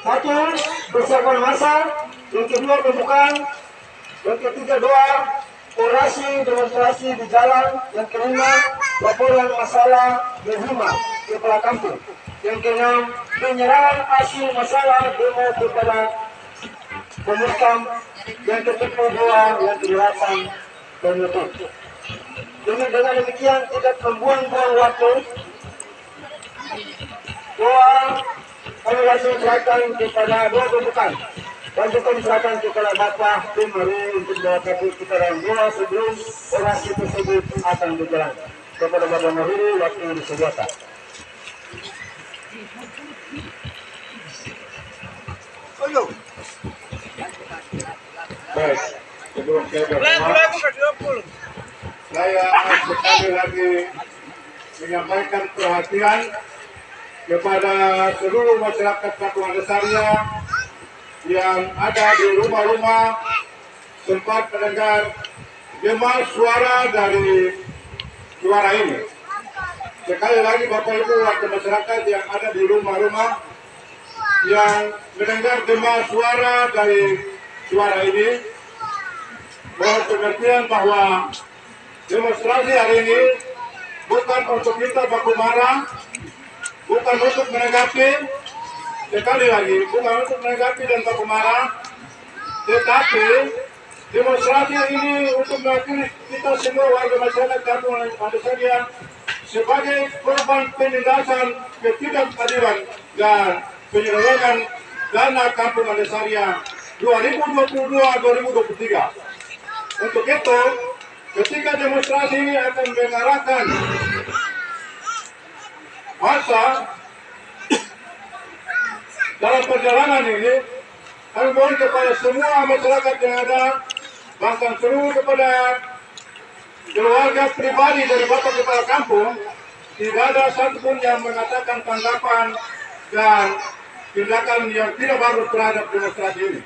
Satu, persiapan masa. Yang kedua, pembukaan. Yang ketiga, doa, orasi, demonstrasi di jalan. Yang kelima, laporan masalah berhima kepala kampung. Yang keenam, penyerahan hasil masalah demo kepada pemuskam. Yang kedua, yang kejelasan penutup. Dengan demikian tidak membuang-buang waktu. Doa kami langsung serahkan kepada doa pembukaan. Dan juga diserahkan kepada Bapak Tim Mari untuk melakukan kita dan doa sebelum orasi tersebut akan berjalan. Kepada Bapak Mahiri, waktu disediakan. Baik, sebelum saya berdoa, saya sekali lagi menyampaikan perhatian kepada seluruh masyarakat Kampung Adesarya yang ada di rumah-rumah sempat mendengar gemas suara dari suara ini. Sekali lagi Bapak Ibu warga masyarakat yang ada di rumah-rumah yang mendengar gemas suara dari suara ini, mohon pengertian bahwa demonstrasi hari ini bukan untuk kita baku marah, bukan untuk menanggapi, sekali lagi bukan untuk menanggapi dan baku marah, tetapi demonstrasi ini untuk mewakili kita semua warga masyarakat Kampung Adesarya sebagai korban penindasan ketidakadilan dan penyelewengan dana Kampung Adesarya 2022-2023. Untuk itu, ketika demonstrasi ini akan mengarahkan masa dalam perjalanan ini, kami mohon kepada semua masyarakat yang ada, bahkan seluruh kepada keluarga pribadi dari Bapak Kepala Kampung, tidak ada satupun yang mengatakan tanggapan dan tindakan yang tidak bagus terhadap demonstrasi ini.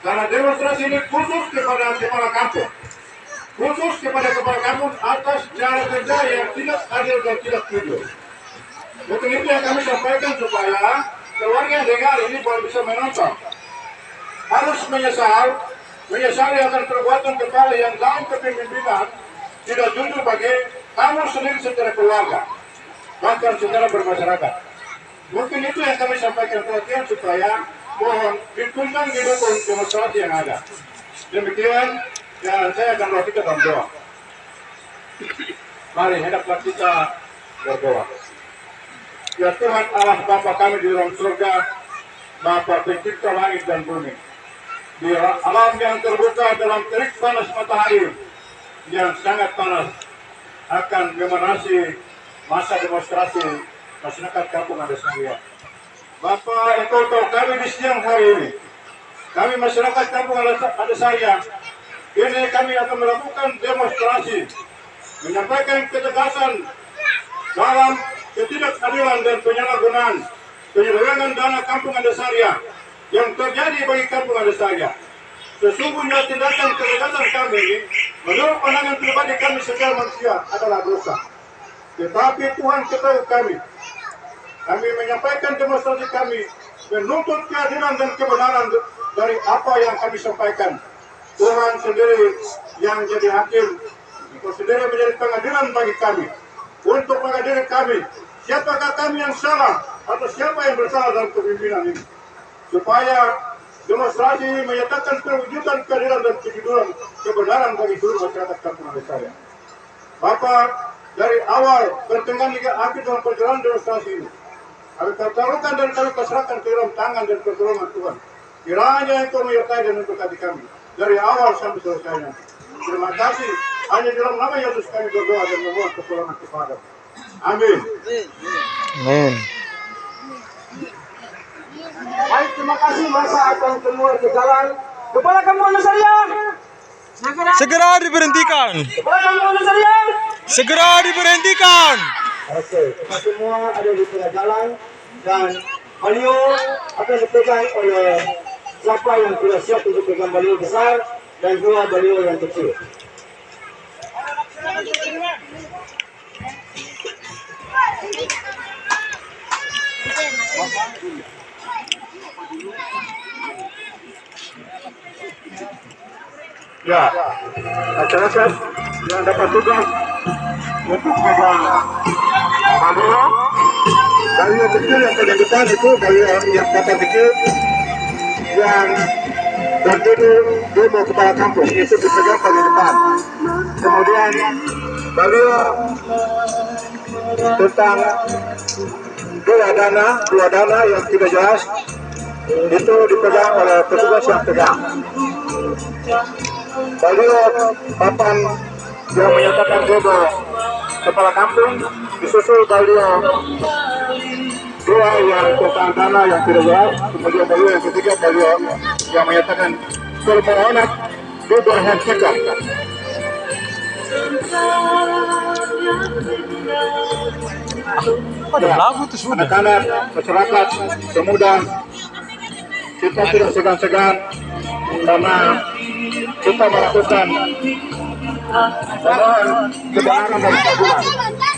Karena demonstrasi ini khusus kepada Kepala Kampung, khusus kepada Kepala Kampung atas cara kerja yang tidak adil dan tidak jujur. Untuk itu yang kami sampaikan supaya keluarga yang dengar ini baru bisa menonton. Harus menyesali akan perbuatan kepala yang dalam kepemimpinan tidak jujur bagi kamu sendiri secara keluarga, bahkan secara bermasyarakat. Mungkin itu yang kami sampaikan perhatian supaya mohon didukung demonstrasi yang ada. Demikian, dan saya akan melakukan dalam doa. Mari hadaplah kita berdoa. Ya Tuhan Allah Bapa kami di dalam surga, Bapa pencipta langit dan bumi, di alam yang terbuka dalam terik panas matahari yang sangat panas akan memanasi masa demonstrasi masyarakat Kampung Adesarya. Bapak, Engkau tahu kami di siang hari ini, kami masyarakat Kampung Adesarya, ini kami akan melakukan demonstrasi, menyampaikan ketegasan dalam ketidakadilan dan penyalahgunaan penyelewengan dana Kampung Adesarya yang terjadi bagi Kampung Adesarya. Sesungguhnya tindakan ketegasan kami ini, menurut pandangan pribadi kami secara manusia adalah dosa. Tetapi Tuhan ketahui kami menyampaikan demonstrasi kami, menuntut keadilan dan kebenaran dari apa yang kami sampaikan. Tuhan sendiri yang jadi hakim, Engkau sendiri menjadi pengadilan bagi kami, untuk mengadili kami, siapakah kami yang salah atau siapa yang bersalah dalam kepemimpinan ini, supaya demonstrasi ini menyatakan perwujudan keadilan dan kejujuran kebenaran bagi seluruh masyarakat Kampung Adesarya. Bapak, dari awal pertengahan hingga akhir dalam perjalanan demonstrasi ini, kami pertaruhkan dan kami pasrahkan ke dalam tangan dan pertolongan Tuhan. Kiranya Engkau menyertai dan memberkati kami dari awal sampai selesainya. Terima kasih. Hanya dalam nama Yesus kami berdoa dan memohon pertolongan kepada. Amin. Amin. Baik, terima kasih. Masa akan keluar ke jalan. Kepala Kampung Adesarya, Segera diberhentikan. Kepala Kampung Adesarya. Segera diberhentikan. Oke, kita semua ada di tengah jalan dan baliho akan dipegang oleh siapa yang sudah siap untuk pegang baliho besar dan juga baliho yang kecil. Ya, masyarakat yang dapat tugas untuk pegang baliho, baliho kecil yang paling depan itu baliho yang kata kecil yang berjudul demo kepala kampung itu dipegang paling depan. Kemudian baliho tentang dua dana yang tidak jelas itu dipegang oleh petugas yang pegang. Baliho papan yang menyatakan demo kepala kampung disusul baliho dua yang tentang dana yang tidak jelas, kemudian baliho yang ketiga baliho yang menyatakan permohonan diberhentikan. Pada lagu tuh sudah. Anak-anak, masyarakat, pemuda, kita tidak segan-segan karena kita melakukan kebenaran dan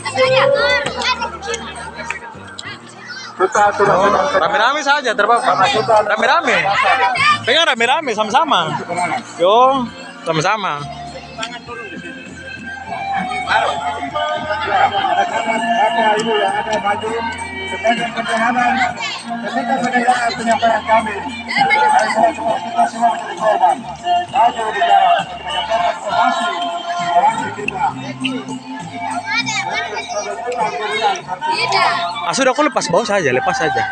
keadilan. Kita tidak segan-segan. Rame-rame saja terpapa. Rame-rame. Pengen rame-rame sama-sama. Yo, sama-sama. Bapak Ibu yang ada maju sebagai perjalanan ketika mendengar penyampaian kami. Saya mohon kita semua menjadi korban. Maju di jalan untuk menyampaikan informasi kita. Sudah aku lepas bawah saja, lepas saja.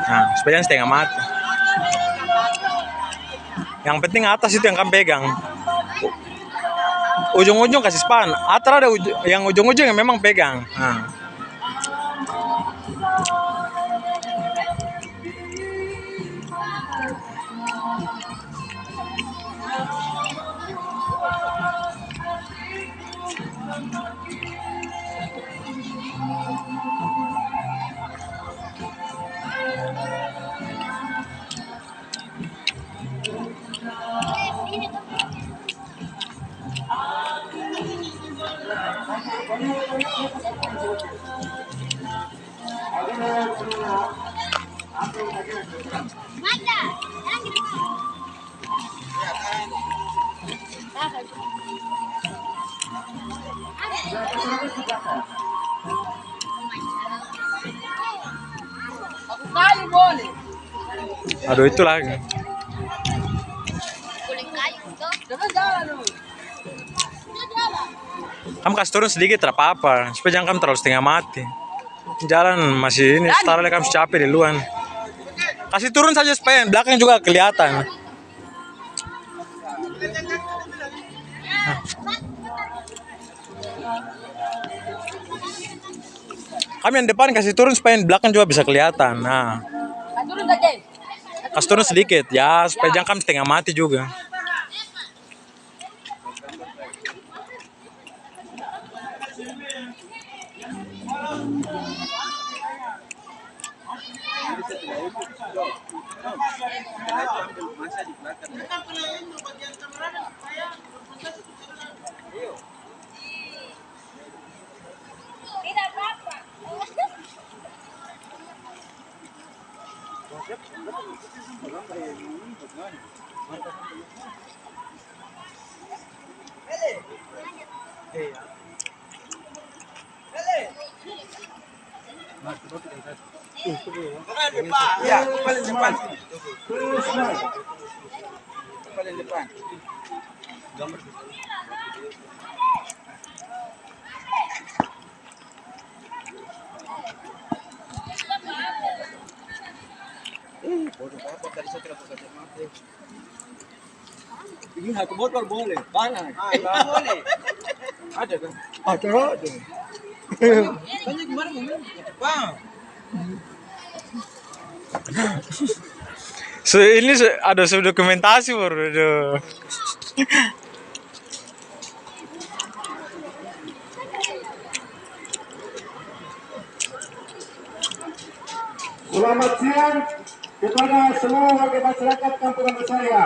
Nah, supaya setengah mati. Yang penting atas itu yang kamu pegang. Ujung-ujung kasih span. Atas ada yang ujung-ujung yang memang pegang. Nah. Aduh itu lagi. Kamu kasih turun sedikit tidak apa-apa, supaya jangan kamu terlalu setengah mati. Jalan masih ini, setelah kamu capek di luar. Kasih turun saja supaya belakang juga kelihatan. Kami yang depan kasih turun supaya belakang juga bisa kelihatan. Nah, kasih turun sedikit ya, supaya jangan kamu setengah mati juga. Ya, paling depan. Paling depan. Gambar. Bodoh apa tadi saya tidak bisa mati. Ini satu botol boleh, banyak. Boleh. Ada kan? Ada. Banyak kemarin ngomong. Bang. Ini ada dokumentasi baru. Selamat siang kepada seluruh warga masyarakat Kampung saya.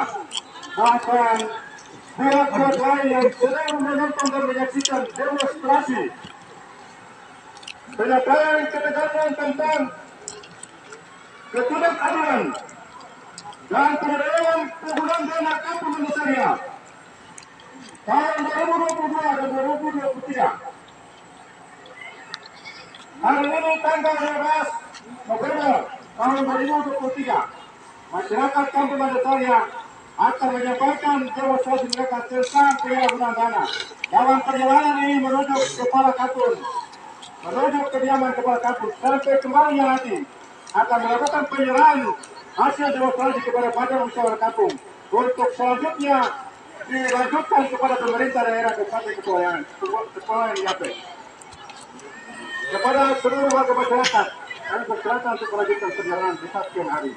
Bahkan pihak-pihak lain yang sedang menonton dan menyaksikan demonstrasi penyampaian ketegasan tentang ketidakadilan dan penerimaan penggunaan dana Kampung saya. tahun 2022 dan 2023. Hari ini tanggal 12 November tahun 2023, masyarakat Kampung Mandasarya akan menyampaikan demonstrasi mereka tentang penyalahgunaan dana. Dalam perjalanan ini menuju Kepala Katun, menuju kediaman Kepala Katun, sampai kembali nanti akan melakukan penyerahan hasil demonstrasi kepada Badan Musyawarah Kampung untuk selanjutnya dilanjutkan kepada pemerintah daerah Kabupaten Kepulauan Yape. Kepada seluruh warga masyarakat, kami bersilakan untuk melanjutkan perjalanan di sekian hari.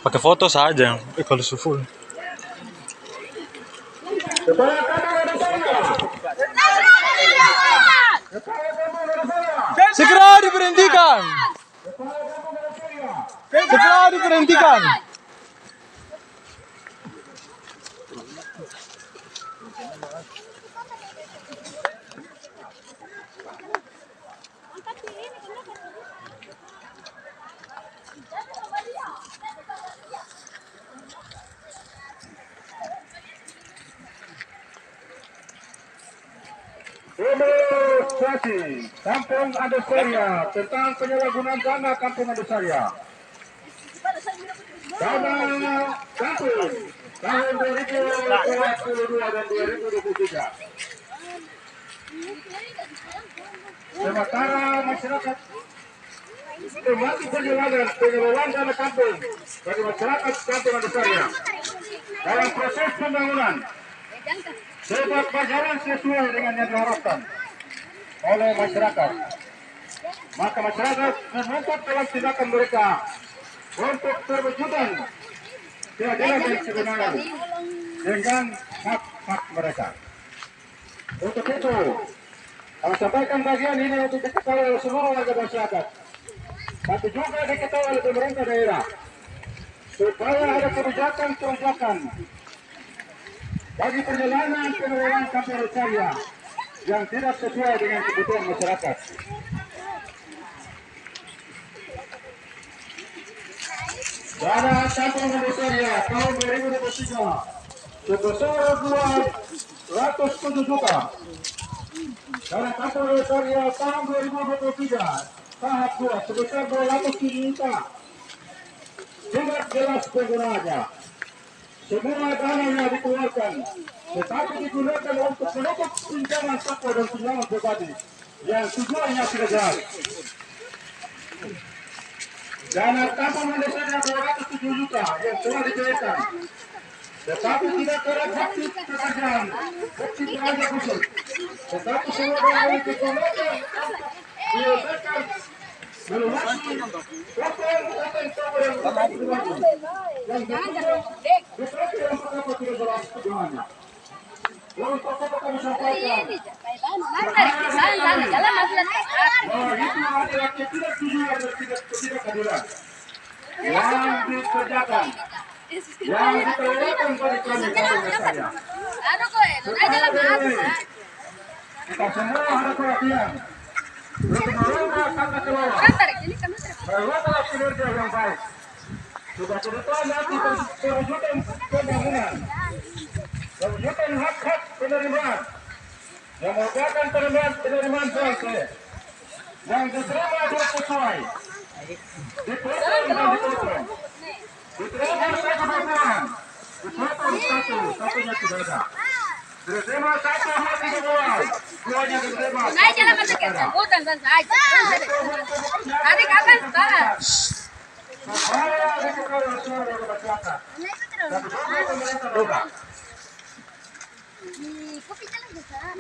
Pakai foto saja. Kalau full. Kepada Kampung Mandasarya, Segera diberhentikan. Segera diberhentikan. demonstrasi Kampung Mandasarya tentang penyalahgunaan dana Kampung Mandasarya. Dana Kampung tahun 2022 dan 2023. Sementara masyarakat kembali perjalanan pengelolaan dana kampung bagi masyarakat Kampung Mandasarya dalam proses pembangunan dapat berjalan sesuai dengan yang diharapkan oleh masyarakat. Maka masyarakat menuntut dalam tindakan mereka untuk terwujudkan keadilan dan kebenaran dengan hak-hak mereka. Untuk itu, kami sampaikan bagian ini untuk diketahui oleh seluruh warga masyarakat, tapi juga diketahui oleh pemerintah daerah, supaya ada kebijakan-kebijakan bagi perjalanan pengelolaan Kampung Mandasarya yang tidak sesuai dengan kebutuhan masyarakat. Dana Kampung Mandasarya tahun 2023 sebesar 207 juta. Dana Kampung Mandasarya tahun 2023 tahap 2 sebesar 207 juta. Tidak jelas penggunaannya. Semua dana yang dikeluarkan tetapi digunakan untuk menutup pinjaman toko dan pinjaman pribadi yang tujuannya tidak jelas. Dana Kampung Mandasarya 207 juta yang telah dicairkan, tetapi tidak ada bukti pekerjaan, bukti belanja khusus. Tetapi semua dana yang digunakan diselesaikan melunasi hotel toko dan pinjaman pribadi yang dipakai dalam perkara tidak jelas tujuannya. Untuk itu kami sampaikan bahwa itu adalah ketidakjujuran dan ketidakadilan yang dikerjakan, yang diterapkan bagi kami Kampung Mandasarya. Kita semua harus perhatian untuk merubah tata kelola, merubah kinerja yang baik. Sudah ke depan nanti terwujudkan pembangunan, terwujudkan hak-hak penerimaan yang merupakan penerimaan bangsa yang diterima dengan sesuai, dipotong dan dipotong, diterima satu kebutuhan, dipotong satunya tidak ada. Diterima satu hak di bawah, duanya diterima. Hari kapan sekarang? Supaya diketahui seluruh masyarakat dan juga pemerintah daerah. Kopi jalan ke sana.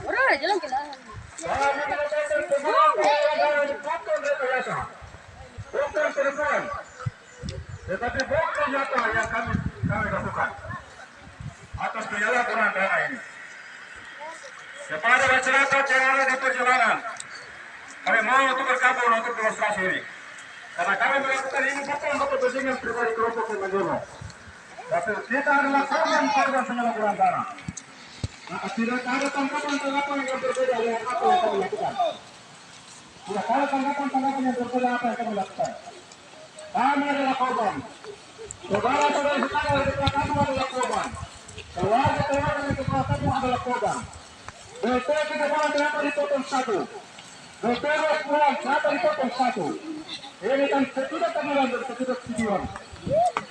Orang jalan ke sana. Kami menyatakan semua yang bukan rekayasa, bukan penipuan, tetapi bukti nyata yang kami lakukan atas penyalahgunaan dana ini. Kepada masyarakat yang ada di perjalanan, kami mau untuk bergabung untuk demonstrasi ini. Karena kami melakukan ini bukan untuk kepentingan pribadi kelompok yang menjono, tapi kita adalah korban penyalahgunaan dana. Maka tidak ada tanggapan-tanggapan yang berbeda dengan apa yang kami lakukan. Tidak ada tanggapan-tanggapan yang berbeda apa yang kami lakukan. Kami adalah korban. Saudara-saudara sekalian dari kepala kampung adalah korban. Keluarga-keluarga dari kepala kampung adalah korban. BPT kepala kenapa dipotong satu? BPT pulang kenapa dipotong satu? Ini kan ketidakadilan dan ketidaksetujuan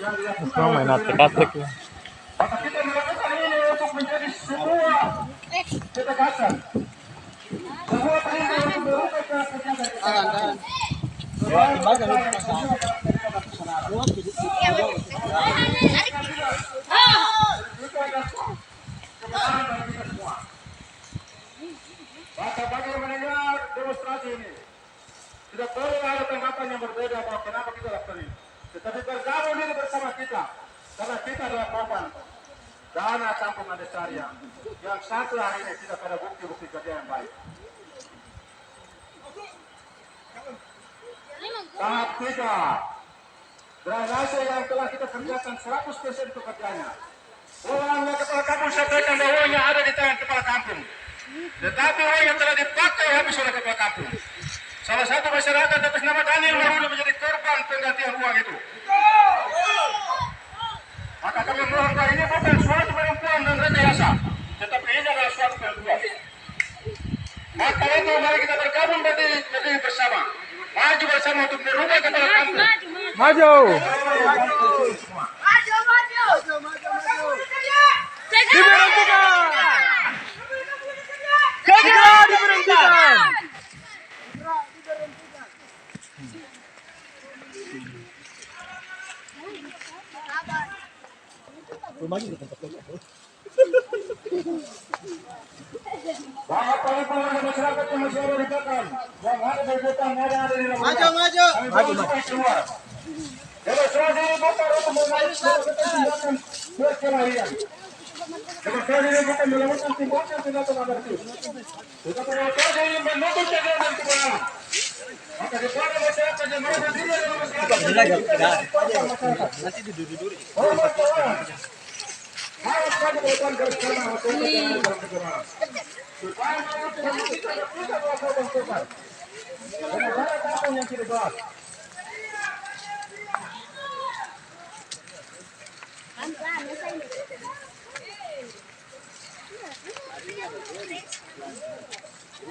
yang dilakukan Oh, main hati Katolik ya. maka kita melakukan ini untuk menjadi sebuah ketegasan, sebuah perintah untuk berubah ke ketegasan. Maka bagi yang mendengar demonstrasi ini, tidak perlu ada tanggapan yang berbeda bahwa kenapa kita lakukan ini. Tetapi bergabung diri bersama kita, karena kita adalah korban dana kampung Andesaria yang satu hari ini tidak ada bukti-bukti kerja yang baik. Tahap 3, drainase yang telah kita kerjakan 100% pekerjaannya. Uangnya kepala kampung sampaikan bahwa uangnya ada di tangan kepala kampung. Tetapi uang yang telah dipakai habis oleh kepala kampung. Salah satu masyarakat atas nama Daniel Maruda menjadi korban penggantian uang itu. Maka kami mohon bahwa ini bukan suatu penipuan dan rekayasa, tetapi ini adalah suatu penipuan. Maka itu mari kita bergabung berdiri bersama, maju bersama untuk merubah kepala kampung. Maju. Diberhentikan. Segera diberhentikan. Bahwa para masyarakat yang masih ada di belakang, yang ada di belakang, ada di dalam. Maju. Demonstrasi ini bukan untuk melakukan berkelahian. Demonstrasi ini bukan melakukan tindakan anarkis. Tetapi demonstrasi ini menuntut keadilan kebenaran. Maka kepada masyarakat yang merasa diri adalah masyarakat nanti duduk-duduk. Hormat Tuhan. Harus kami melakukan bersama masyarakat yang ada dalam kebenaran. Supaya kita melakukan korban. Dan negara kampung yang tidak jelas.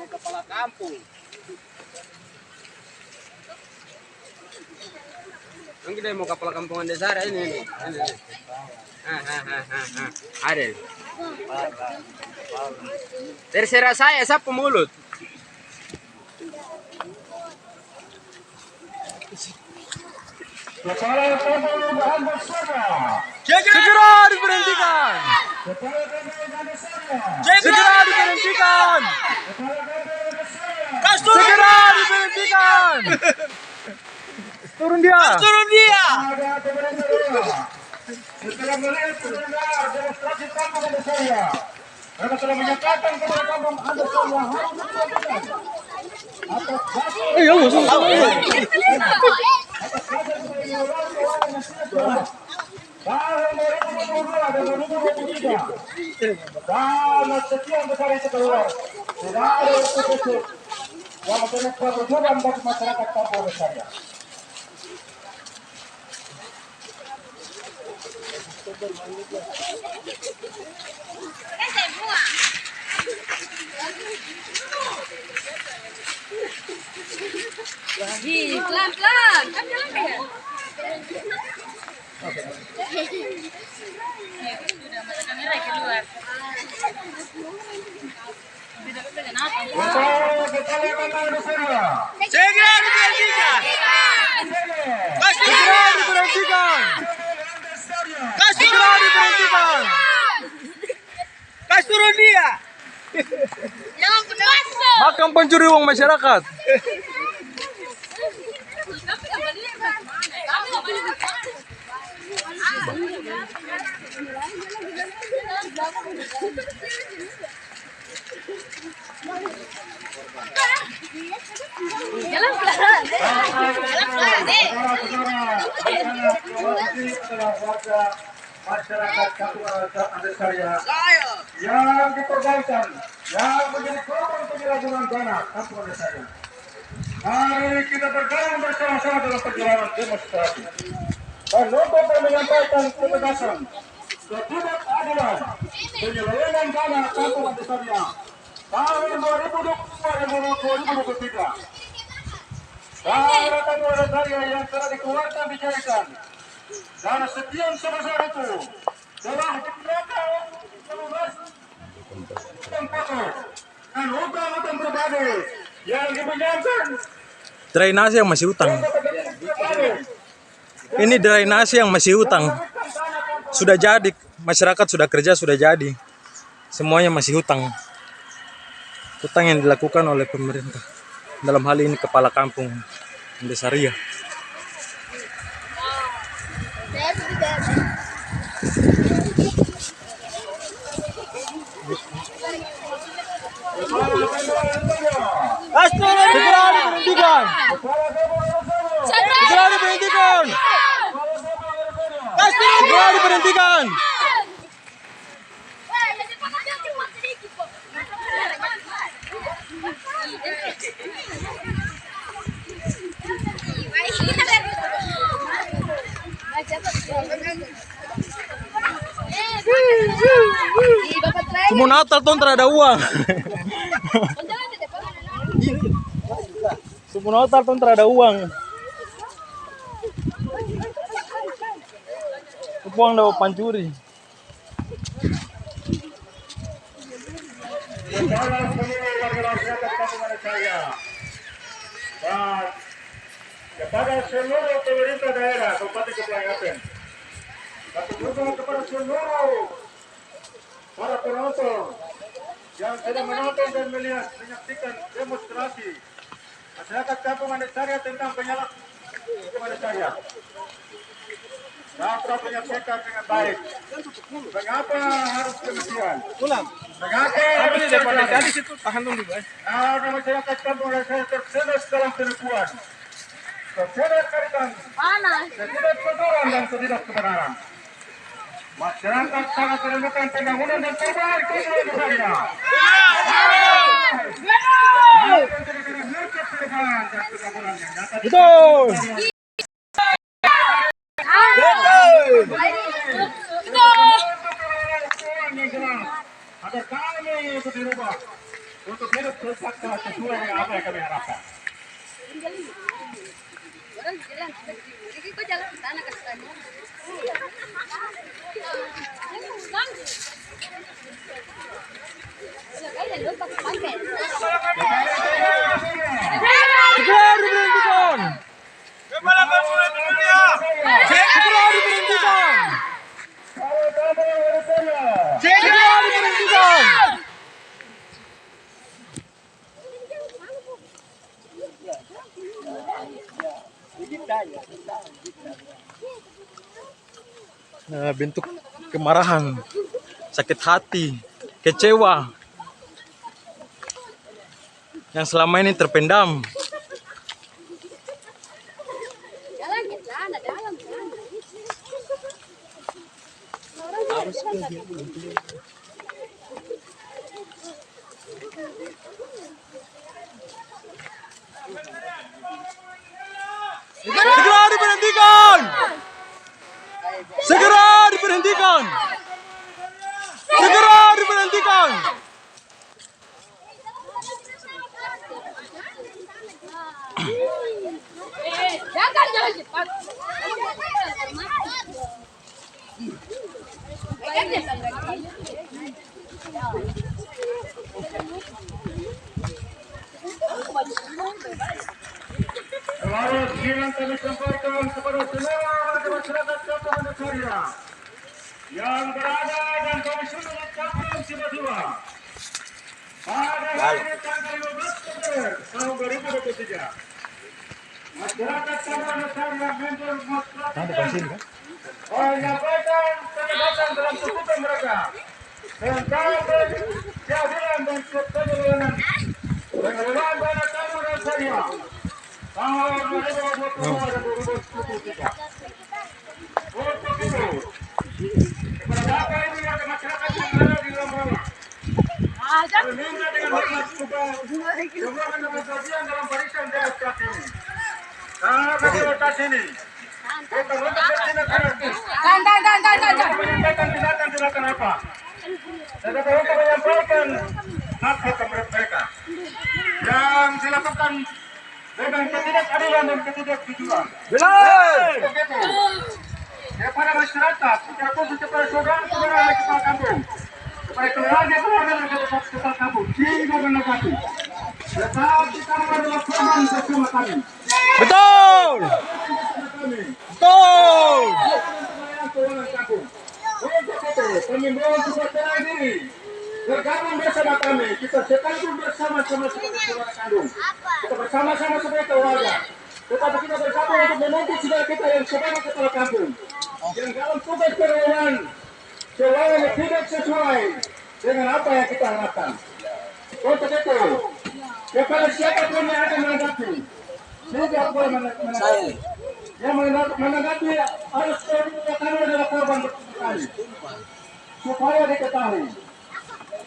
Kepala kampung. Yang kita mau kepala kampungan desa ini. Ada. Terserah saya, siapa mulut? Kepala kampung bahan bersama. Segera diberhentikan. Segera diberhentikan. Segera diberhentikan. Turun dia. Setelah melihat mendengar demonstrasi kampung Andesaria, mereka telah menyatakan kepada kampung Andesaria harus diberhentikan atas tahun 2022 dan 2023 dana sekian besar itu keluar. Tidak ada itu yang menjadi kewajiban bagi masyarakat kampung Andesaria. Pelan-pelan. Kan jalan ya? Sudah masuk kamera keluar. Tidak pegang apa? Segera diberhentikan. Segera diberhentikan. Segera diberhentikan. Turun dia. Jangan masuk. Makam pencuri uang masyarakat. Kami kembali ke mana? Kami kembali ke mana? Jalan pelan. Masyarakat kampung Andesaria yang dikorbankan, yang menjadi korban penyalahgunaan dana kampung Andesaria. Mari kita bergabung bersama-sama dalam perjalanan demonstrasi. Penutup dan menyampaikan ketegasan, ketidakadilan, penyelewengan dana kampung Antasarya tahun 2023. Dana kampung Antasarya yang telah dikeluarkan dijadikan dana sekian sebesar itu telah digunakan dan utang-utang pribadi yang dipinjamkan. Drainase yang masih utang. Ini drainase yang masih utang. Sudah jadi, masyarakat sudah kerja, sudah jadi. Semuanya masih utang. Utang yang dilakukan oleh pemerintah. Dalam hal ini kepala kampung Antasarya. Segera diberhentikan. Segera diberhentikan. Segera diberhentikan. Semua Natal tuh ntar ada uang. Semua Natal tuh ntar ada uang. Uang dapat pancuri. Dalam pemilu warga masyarakat Kampung Antasarya dan kepada seluruh pemerintah daerah Kabupaten Kepulauan Yapen, tapi juga kepada seluruh para penonton yang sedang menonton dan menyaksikan demonstrasi masyarakat Kampung Antasarya tentang penyalahgunaan Antasarya. Dapat menyaksikan dengan baik. Mengapa harus demikian? Mengapa harus demikian? Di situ tahan dulu, Karena masyarakat Kampung Antasarya tersedas dalam penipuan, tersedas karitan, tersedas kotoran dan tersedas kebenaran. Masyarakat sangat menemukan pembangunan dan perubahan Kampung Antasarya. Betul. Agar kami itu dirubah untuk hidup sesuai dengan apa yang kami harapkan. Segera diberhentikan. Segera diberhentikan. Segera diberhentikan. Nah, bentuk kemarahan, sakit hati, kecewa yang selama ini terpendam. Segera diberhentikan. Segera diberhentikan. Segera diberhentikan. Jangan cepat. Selalu siang kami sampaikan kepada seluruh warga masyarakat Kampung Antasarya yang berada dan komisioner Kampung Tiba-Tiba pada hari tanggal 15 Oktober tahun 2023. Masyarakat Kampung Antasarya menyampaikan ketegasan dalam tuntutan mereka tentang keadilan dan kepenyelewengan pengelolaan dana Kampung Antasarya tahun 2022 dan 2023. Untuk itu, kepada Bapak Ibu dan masyarakat yang ada di dalam bawah, Ada. Berminta dengan hormat supaya semua mendapat bagian dalam barisan demonstrasi ini. Nah, fasilitas ini. Bukan untuk bertindak anarkis. Dan. Menyampaikan tindakan apa? Tetapi untuk menyampaikan hak-hak mereka yang dilakukan dengan ketidakadilan dan ketidakjujuran. Begitu. Kepada masyarakat, secara khusus kepada saudara-saudara yang kepala kampung, kepada keluarga yang kepala kampung, tidak menanggapi. Tetap kita adalah korban bersama kami. Betul. Betul. Untuk itu, kami mohon supaya diri bergabung bersama kami. Kita sekaligus bersama-sama sebagai saudara kandung. Kita bersama-sama sebagai keluarga. Tetapi kita bersama untuk menuntut saudara kita yang sebagai kepala kampung, yang dalam tugas kerajaan selalu tidak sesuai dengan apa yang kita harapkan. Untuk itu, kepada siapapun yang akan menanggapi, tidak boleh menanggapi. Yang menanggapi harus kami adalah korban kami. Supaya diketahui.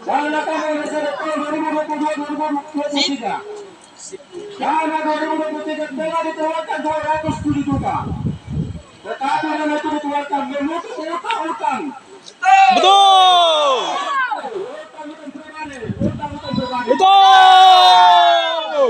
Dana kami reserve tahun 2022-2023. Dana 2023 telah dikeluarkan 207 juta. Tetapi dana itu dikeluarkan menutup utang-utang. Betul. Utang-utang pribadi. Utang-utang pribadi. Betul.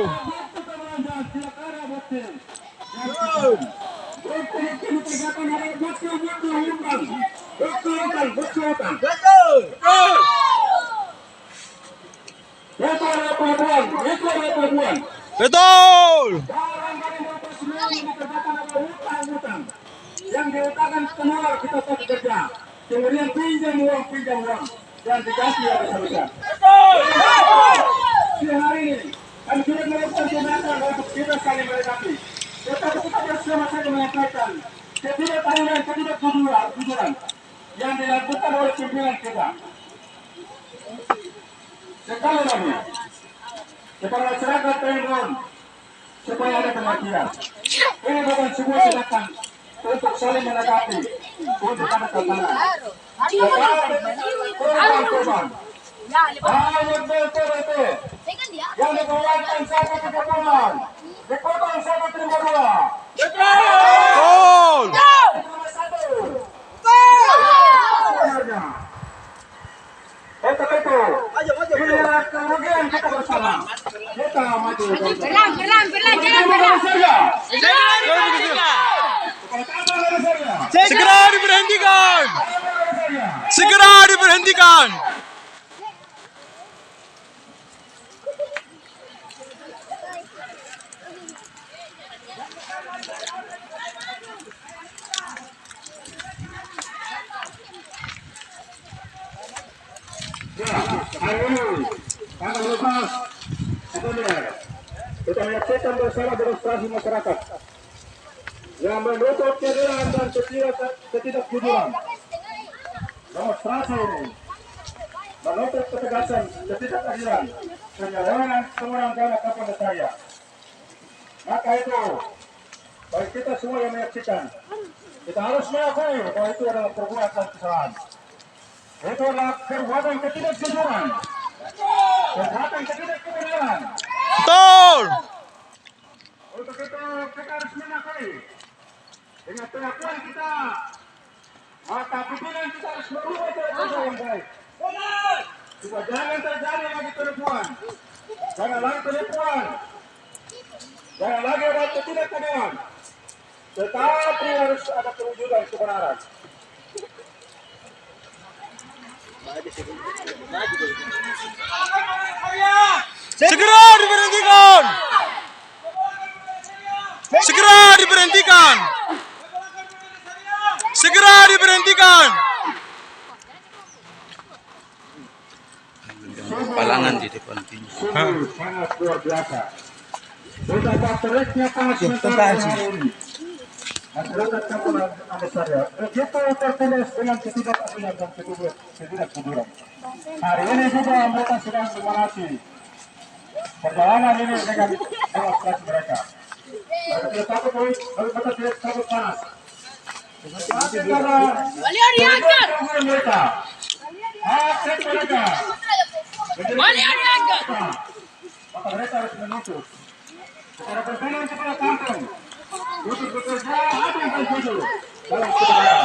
Betul. Yang diutangkan keluar kita tak kerja, kemudian pinjam uang dan dikasih oleh saudara. Hari ini kami sudah melakukan tindakan untuk kita saling melengkapi. Tetapi kita bersama-sama menyampaikan ketidakadilan, ketidakjujuran yang dilakukan oleh pimpinan kita. Sekali lagi, kepada masyarakat pengen supaya ada pengertian. Ini bukan sebuah tindakan untuk saling melengkapi, untuk ada tantangan. Korban. Hanya betul-betul yang dikeluarkan satu kekepungan, dipotong satu terima dua. Betul. Untuk itu, inilah kerugian kita bersama. Kita maju. Berlang, jangan berlang. Segera diberhentikan. Segera diberhentikan. Hari ini, tanggal lepas, kita menyaksikan bersama demonstrasi masyarakat yang menuntut keadilan dan ketidakjujuran. Demonstrasi ini menuntut ketegasan, ketidakadilan, penyelewengan seorang dana kampung saya. Maka itu, bagi kita semua yang menyaksikan, kita harus mengakui bahwa itu adalah perbuatan kesalahan. Itu adalah perbuatan ketidakjujuran, perbuatan ketidakjujuran. Betul. Untuk itu kita harus mengakui dengan pengakuan kita, maka pimpinan kita harus merubah cara yang baik. Supaya jangan terjadi lagi penipuan, jangan lagi penipuan, jangan lagi ada ketidakadilan, tetapi harus ada perwujudan kebenaran. Segera diberhentikan. Segera diberhentikan. Segera diberhentikan. Palangan di depan pintu. Sangat luar biasa. Betapa teriknya panas hari ini. Masyarakat kampung Andasaria begitu tertindas dengan ketidakadilan dan ketidakjujuran. Hari ini juga mereka sedang memanasi perjalanan ini dengan demonstrasi mereka. Mereka tidak takut, mereka tidak takut panas. Karena mereka, akses mereka Mali ada angkat. Maka mereka harus menutup. Secara pimpinan kepala kampung untuk bekerja habis dan jujur dalam kebenaran.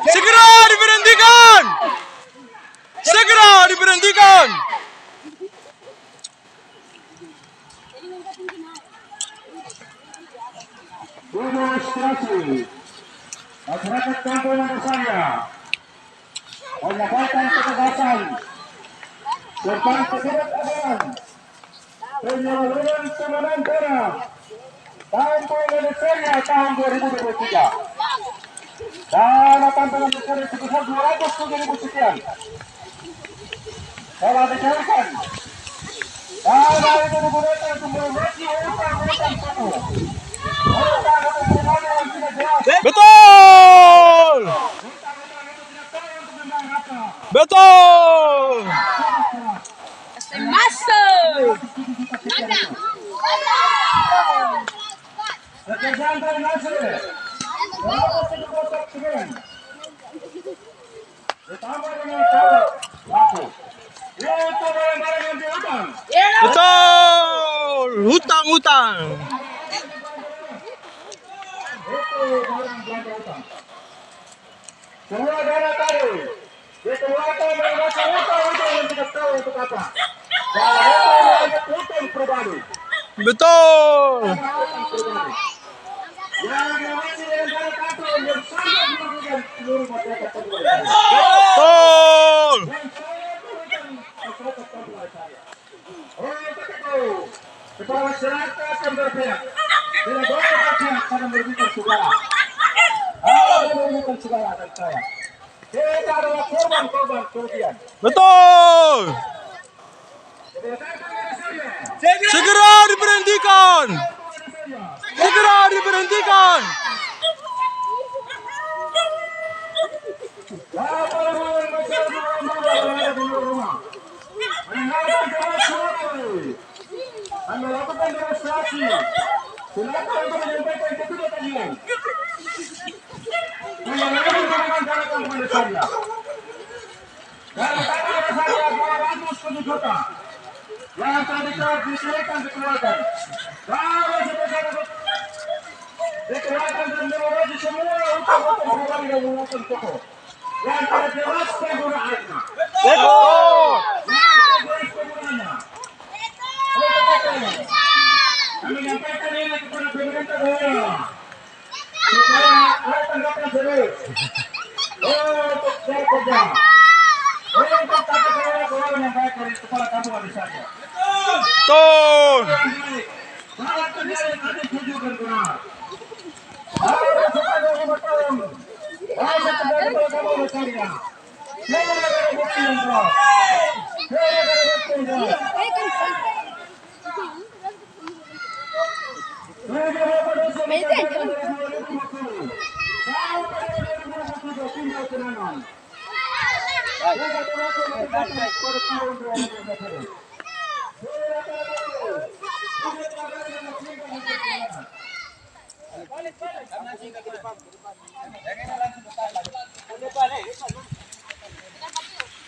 Segera diberhentikan! Segera diberhentikan! Demonstrasi masyarakat kampung yang saya menyampaikan ketegasan tentang ketidakadilan penyaluran sementara kampung Indonesia tahun 2023 dana tantangan besar sebesar 207.000 sekian telah dicairkan. Dana itu digunakan untuk melunasi utang-utang penuh. Betul! Betul! Masuk. Ada. Pekerjaan dari Nasir ditambah dengan kabar laku itu barang-barang yang diutang. Betul! Hutang-hutang. Itu barang belanja utang. Semua dana tadi dikeluarkan melunasi utang-utang yang tidak tahu untuk apa. Dan itu untuk utang pribadi. Betul! Yang melunasi dengan dana kantor yang sangat merugikan seluruh masyarakat Kabupaten. Betul! Kepala masyarakat yang berpihak tidak boleh berpihak karena merugikan saudara. Merugikan saudara dan saya. Kita adalah korban-korban kerugian. Betul! Segera diberhentikan! Segera diberhentikan! Anda lakukan demonstrasi. Silakan untuk menyampaikan ketidakadilan. Menyampaikan kepada saya. Dan tadi saya 207 juta. Yang tadi disediakan dikeluarkan. Kalau sebesar dikeluarkan dan melewati semua utang-utang pribadi dan utang pokok. Yang tidak jelas penggunaannya. Betul! Yang tidak jelas penggunaannya. Kami menyampaikan ini kepada pemerintah daerah supaya ada tanggapan serius untuk bekerja untuk tata kelola keuangan yang baik dari kepala kampung misalnya. Betul! Sangat terjadi ada tujuh dan benar. Harus supaya bertahun. Harus terjadi kepala kampung misalnya. Saya ada bukti yang jelas. Saya ada bukti yang jelas.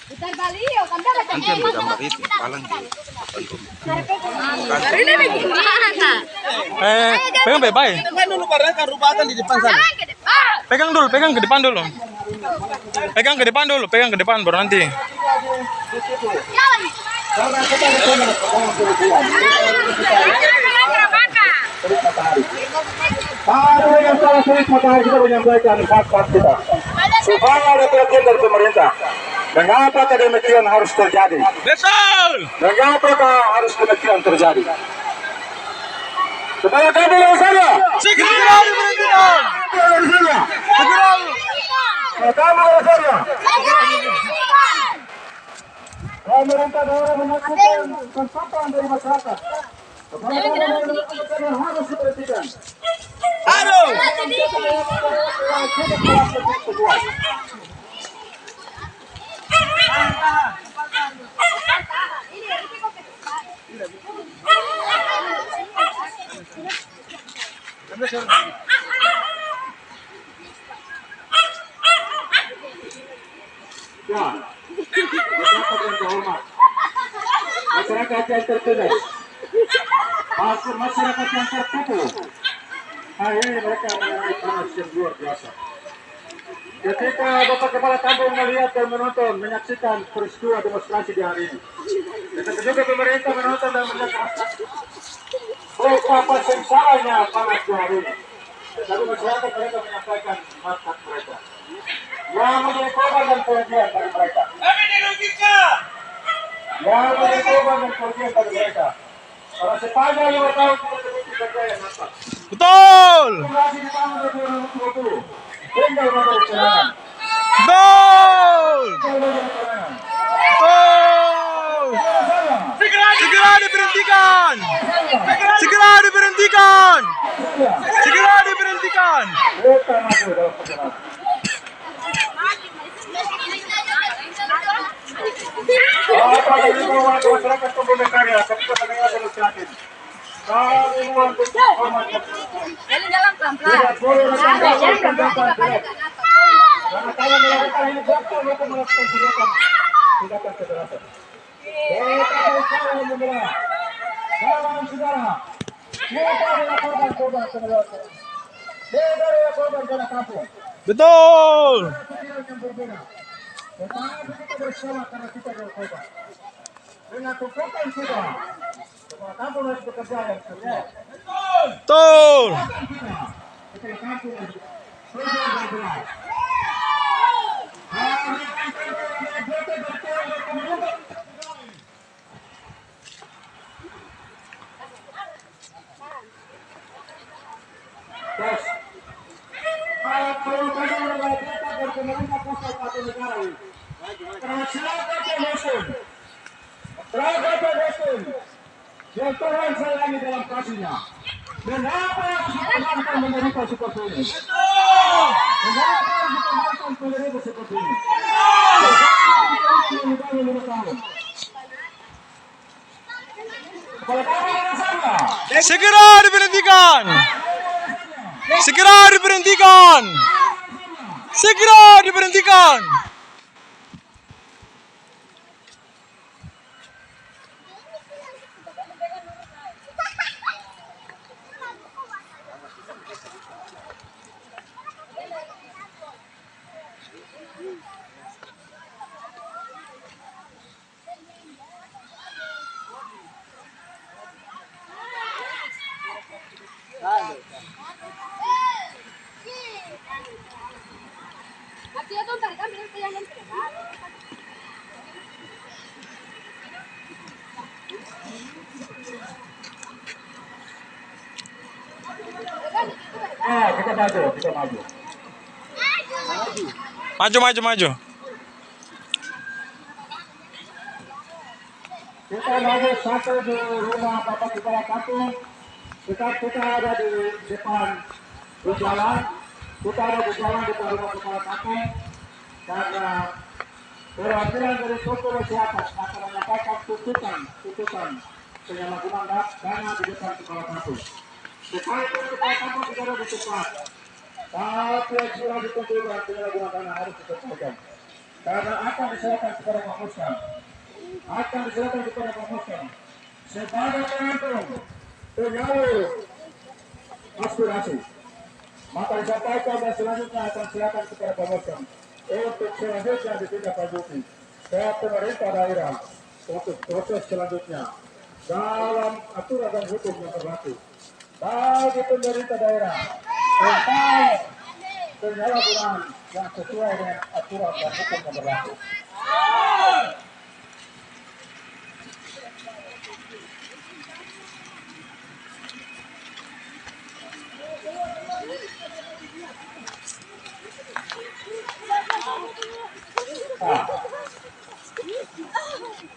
Putar balik, kanda baca Nanti ambil gambar itu, palang di depan rumah. Ini bagaimana? Pegang baik-baik. Pegang dulu, pegang ke depan dulu. Pegang ke depan dulu, pegang ke depan baru nanti. Hari yang salah sulit matahari kita menyampaikan hak-hak kita. Supaya ada perhatian dari pemerintah. Mengapa demikian harus terjadi? Betul! Mengapa harus demikian terjadi? Supaya kami saja. Segera diberhentikan! Segera. Kami saja. Pemerintah daerah menyaksikan konsultan dari masyarakat. Kepada harus diperhatikan. Aduh! Ya, masyarakat yang terhormat, masyarakat yang tertindas, masyarakat yang tertipu. Hari ini mereka mengalami panas yang luar biasa. Ketika Bapak Kepala Kampung melihat dan menonton, menyaksikan peristiwa demonstrasi di hari ini, dan juga pemerintah menonton dan menyaksikan betapa sengsaranya panas di hari ini. Tetapi masyarakat mereka menyampaikan masalah mereka. Yang menjadi korban dan kerugian dari mereka. Kami dirugikan. Yang menjadi korban dan kerugian dari mereka. Karena sepanjang 5 tahun kita terbukti kerja yang nampak. Betul. Generasi di tahun 2020 tinggal pada kecurangan. Betul. Tinggal pada kecurangan. Betul. Segera diberhentikan. Segera diberhentikan. Segera diberhentikan. Kita maju dalam perjalanan. Apa dari kawan masyarakat Kabupaten Karya, Kabupaten Karya Legislatif. Kami mohon untuk hormat. Jalan pelan-pelan. Tidak boleh melakukan tindakan jelek. Karena kalau melakukan ini betul melakukan tindakan kekerasan. Kita harus membela kawan saudara. Kita adalah korban kekerasan. Kita adalah korban karena kampung. Betul. Pikiran yang berbeda. Tetapi kita bersama karena kita adalah korban. Dengan tuntutan kita, semua kampung harus bekerja yang serius. Betul. Setelah kampung harus bekerja yang benar. Terus, kalau kita mengatakan dan pemerintah pusat atau negara ini, masyarakat yang muslim, yang Tuhan sayangi dalam kasihnya. Mengapa kita menderita seperti ini? Mengapa kita menderita seperti ini? Segera diberhentikan. Segera diberhentikan. Segera diberhentikan. Aquí ya tú tarik kami yang yang Kita maju. Maju. Kita maju sampai di rumah Bapak Kepala Kampung. Kita ada di depan jalan. Kita ada di jalan depan rumah Kepala Kampung. Karena perwakilan dari Toko Masyarakat akan menyampaikan tuntutan penyalahgunaan dana di depan Kepala Kampung. Sekalipun Kepala Kampung tidak ada di tempat, tapi yang sudah ditentukan penyalahgunaan dana harus diselesaikan. Karena akan diserahkan kepada Pak Muskan. Sebagai penonton, penyalur aspirasi. Maka disampaikan dan selanjutnya akan silakan kepada Pak Muskan untuk selanjutnya ditindaklanjuti ke pemerintah daerah untuk proses selanjutnya dalam aturan dan hukum yang berlaku bagi pemerintah daerah tentang penyalahgunaan yang sesuai dengan aturan dan hukum yang berlaku.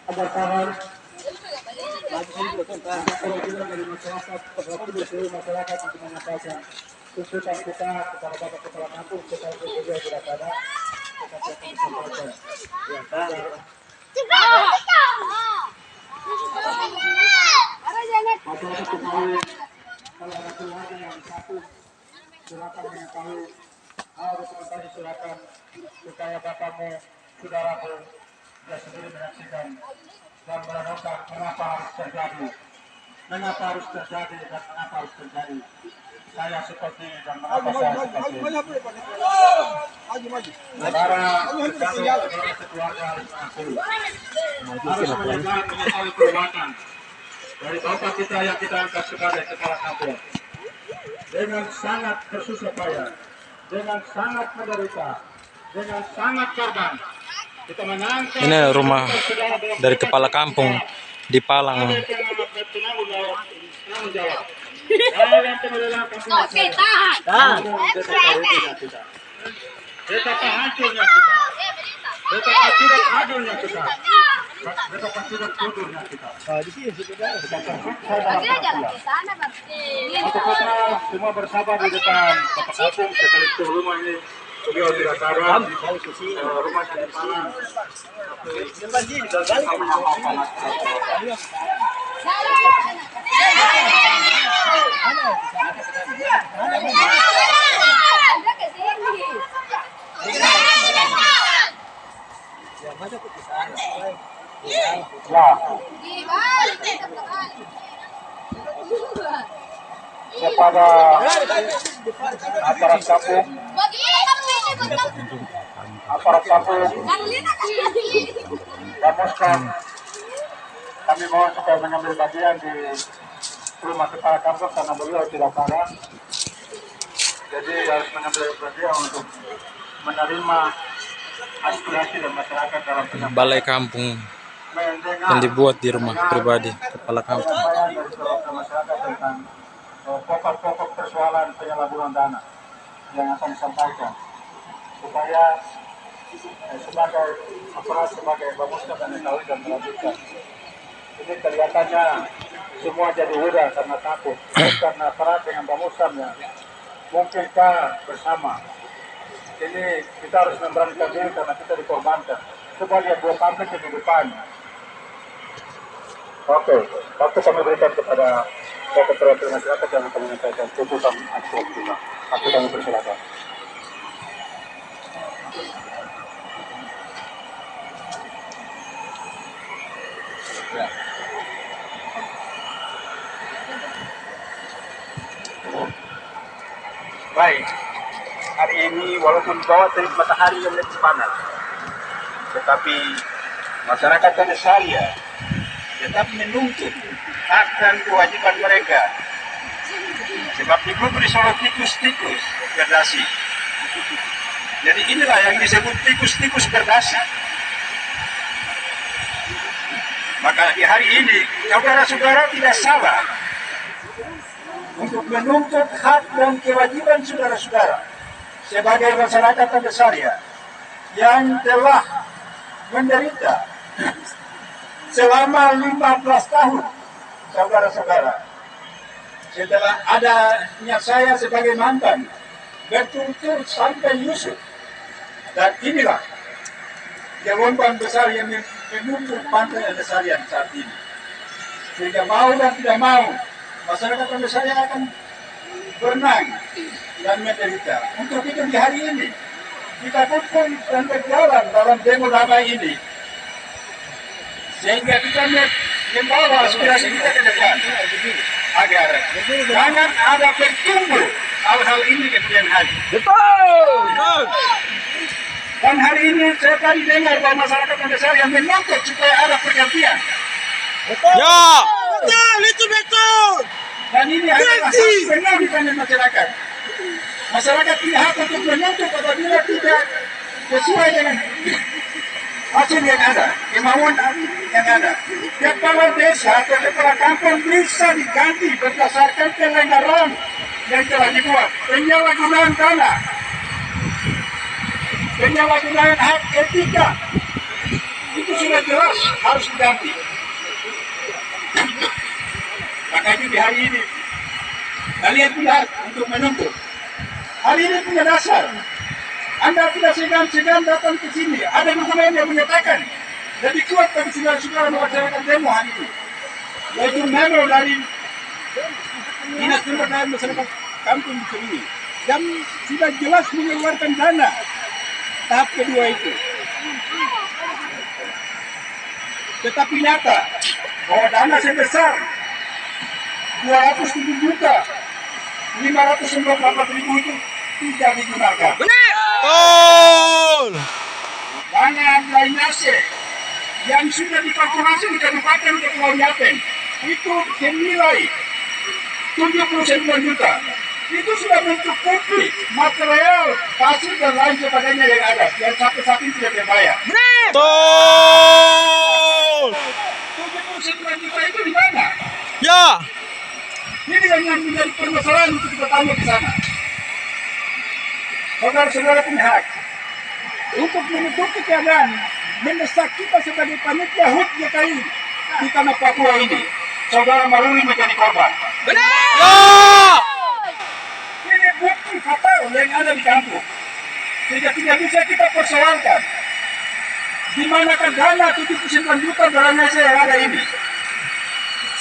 Agar kawan perwakilan dari masyarakat, perwakilan dari masyarakat untuk menyampaikan tuntutan kita kepada Bapak Kepala Kampung secara berbeda tidak ada. Kita akan sampaikan. Masyarakat kembali kalau ada keluarga yang disatu, silakan mengetahui hal dokumentasi silakan supaya bapakmu, saudaraku, bisa sendiri menyaksikan dan merenungkan mengapa harus terjadi, dan mengapa harus terjadi. Saya seperti dan mengapa saya seperti ini. Saudara sekeluarga harus mengakui, harus menyesali perbuatan dari bapak kita yang kita angkat sebagai kepala kampung. Dengan sangat bersusah payah, dengan sangat menderita, dengan sangat korban, kita menangkap. Ini rumah dari kepala kampung di Palang. Oke, tahan. Betapa hancurnya kita, betapa tidak adilnya kita, betapa tidak jujurnya kita. Lagi aja lah di sana berarti. Untuk putra semua bersabar di depan Bapak Kampung sekalipun rumah ini beliau tidak sadar rumahnya di mana. Ada ke sini. Ya, Dibalik. kepada aparat kampung, Bagi kamu ini betul. aparat kampung, Karlina kasih. Bamuskan, kami mohon supaya mengambil bagian di rumah kepala kampung karena beliau tidak parah. Jadi harus mengambil bagian untuk menerima aspirasi dan masyarakat dalam penyampaian. Balai kampung yang dibuat di rumah pribadi kepala kampung. Penyampaian dari seluruh masyarakat tentang pokok-pokok persoalan penyalahgunaan dana yang akan disampaikan supaya sebagai aparat, sebagai Bamuskan dan mengetahui dan melanjutkan. Ini kelihatannya semua jadi mudah karena takut, karena aparat dengan Bamuskannya. Mungkinkah bersama? Ini kita harus memberanikan diri karena kita dikorbankan. Coba lihat dua pabrik di depan. Oke, waktu kami berikan kepada perwakilan masyarakat yang akan menyampaikan tuntutan aspirasi kita. Aku kami persilakan. Ya. Baik, hari ini walaupun bawah terik matahari yang lebih panas, tetapi masyarakat Tanah tetap menuntut hak dan kewajiban mereka. Sebab dikubur oleh tikus-tikus berdasi. Jadi inilah yang disebut tikus-tikus berdasi. Maka di hari ini, saudara-saudara tidak salah untuk menuntut hak dan kewajiban saudara-saudara sebagai masyarakat Tanah yang telah menderita selama 15 tahun, saudara-saudara. Setelah adanya saya sebagai mantan, berturut-turut sampai Yusuf. Dan inilah gelombang besar yang menuntut pantai Antasarian saat ini. Sehingga mau dan tidak mau, masyarakat Antasarian akan berenang dan menderita. Untuk itu di hari ini, kita pun dan berjalan dalam demo damai ini. Sehingga kita membawa aspirasi kita ke depan agar jangan ada bertumbuh hal-hal ini kemudian hari. Betul. Dan hari ini saya tadi dengar bahwa masyarakat besar yang menuntut supaya ada pergantian. Ya. Betul, itu betul. Dan ini adalah hak benar di tangan masyarakat. Masyarakat punya hak untuk menuntut apabila tidak sesuai dengan hasil yang ada, kemauan yang ada. Kepala desa atau kepala kampung bisa diganti berdasarkan pelanggaran yang telah dibuat. Penyalahgunaan tanah, penyalahgunaan hak etika, itu sudah jelas harus diganti. Maka itu di hari ini kalian punya hak untuk menuntut. Hari ini punya dasar. Anda tidak segan-segan datang ke sini. Ada dokumen yang menyatakan lebih kuat bagi saudara-saudara melaksanakan demo hari ini. Yaitu memo dari Dinas Sumber Daya Masyarakat Kampung Sini yang sudah jelas mengeluarkan dana tahap kedua itu. Tetapi nyata bahwa dana sebesar 207 juta 594.000 itu tidak digunakan. Betul. Dana drainase yang sudah dikalkulasi di Kabupaten Kepulauan Yapen itu senilai 79 juta. Itu sudah mencukupi material, pasir dan lain sebagainya yang ada. Yang sampai saat ini tidak terbayar. Betul. 79 juta itu di mana? Ya. Ini yang menjadi permasalahan untuk kita tanya di sana. Saudara-saudara pihak, untuk menutupi keadaan mendesak kita sebagai panitia HUT DKI di tanah Papua ini, saudara Maruli menjadi korban. Ya. Ini bukti fatal yang ada di kampung, sehingga tidak bisa kita persoalkan. Di manakah dana 79 juta drainase yang ada ini?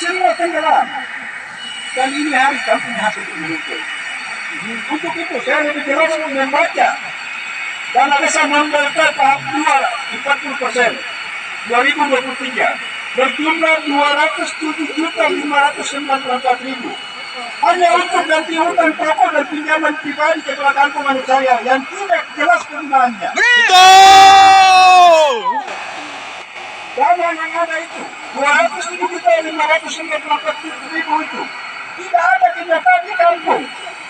Semua tenggelam. Dan ini harus kampung hasil untuk. Untuk itu saya lebih jelas membaca dana desa memberikan tahap 2 40% 2023 berjumlah 207.594.000 hanya untuk ganti hutang pokok dan pinjaman pribadi kepada kampung anak saya yang tidak jelas penggunaannya. Betul. Dana yang ada itu 207.594.000 itu tidak ada kenyataan di kampung.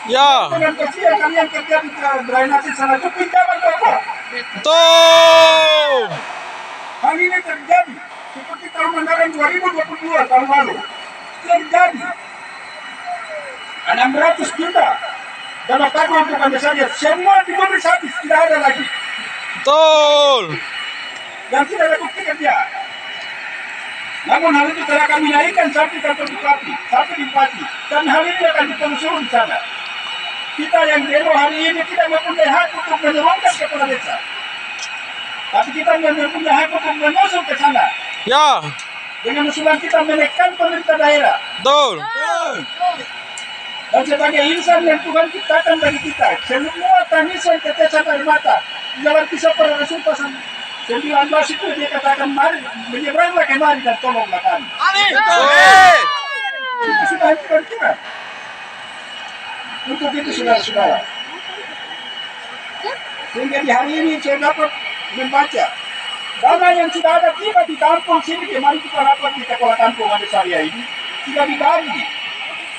Ya. Dengan kecil kalian kerja di drainase sana itu pinjaman pokok. Betul. Hal ini terjadi seperti tahun anggaran 2022 tahun lalu terjadi 600 juta dana pagu untuk anda saja semua diberi habis, tidak ada lagi Betul. dan tidak ada bukti kerja. Namun hal itu telah kami naikkan sampai kantor bupati, sampai di bupati, dan hal ini akan ditelusuri di sana. Kita yang demo hari ini tidak mempunyai hak untuk menurunkan kepala desa, tapi kita mempunyai hak untuk menyusul ke sana. Ya. Dengan usulan kita menekan pemerintah daerah. Betul. Dan sebagai insan yang Tuhan ciptakan bagi kita, semua tangisan tetesan air mata dalam kisah para rasul pasal 19 itu dia katakan mari menyeberanglah kemari dan tolonglah kami. Betul. Itu sudah hentikan kita. Untuk itu saudara-saudara, sehingga di hari ini saya dapat membaca dana yang sudah ada tiba di kampung sini kemarin kita rapat di kepala kampung ada saya ini sudah dibagi,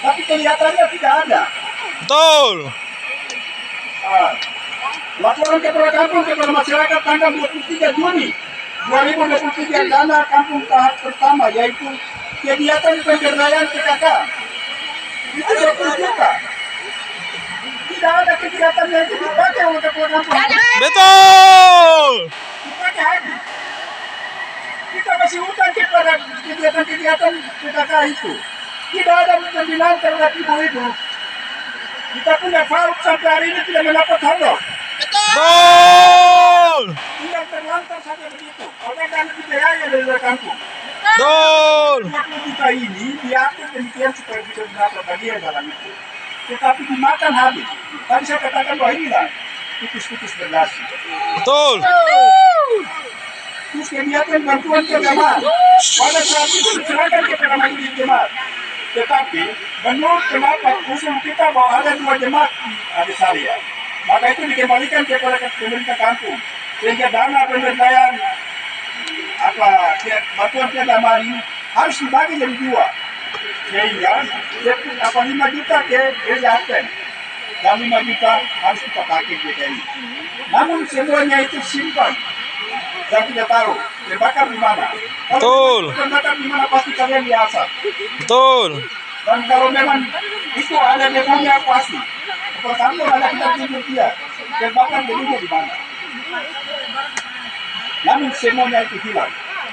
tapi kelihatannya tidak ada. Betul. Laporan kepala kampung kepada masyarakat tanggal 23 Juni 2023 dana kampung tahap pertama yaitu kegiatan pemberdayaan PKK itu 20 juta. Tidak ada kegiatan yang dipakai oleh kepala kampung. Betul. Dipakai habis. Kita masih hutang kepada kegiatan-kegiatan PKK itu. Tidak ada pembinaan terhadap ibu-ibu. Kita punya FAUD sampai hari ini tidak mendapat honor. Betul. Tinggal terlantar saja begitu. Oleh karena biaya dari kampung. Betul. 20 juta ini diatur demikian supaya bisa mendapat bagian dalam itu. Tetapi dimakan habis. Tadi saya katakan bahwa inilah putus-putus berdasi. Betul. Terus kegiatan bantuan ke jemaah. Pada saat itu diserahkan kepada majelis jemaat. Tetapi menurut pendapat usul kita bahwa ada 2 jemaat di Adesarya, maka itu dikembalikan kepada pemerintah kampung. Sehingga dana pemberdayaan bantuan keagamaan ini harus dibagi jadi 2. Sehingga 5 juta ke gereja Advent dan 5 juta harus kita pakai GKI. Namun semuanya itu simpan. Saya tidak tahu terbakar di mana. Betul. Kalau terbakar di mana pasti kalian biasa. Betul. Dan kalau memang itu ada debunya pasti. Pertama ada kita tunjuk dia terbakar debunya di mana. Namun semuanya itu hilang.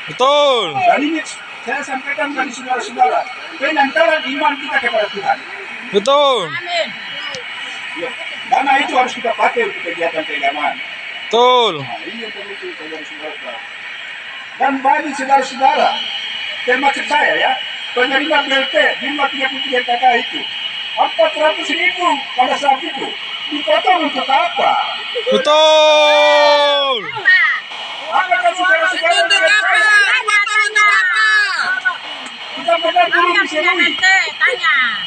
Betul. Dan ini saya sampaikan dari saudara-saudara, penangkalan iman kita kepada Tuhan. Betul. Ya, dana itu harus kita pakai untuk kegiatan keagamaan. Betul. Nah, ini yang perlu saudara-saudara. Dan bagi saudara-saudara, termasuk saya ya, penerima BLT 533 KK itu, 400.000 pada saat itu. Dipotong untuk apa? Betul. Apakah saudara-saudara dengan saya? Kita benar dulu diserui.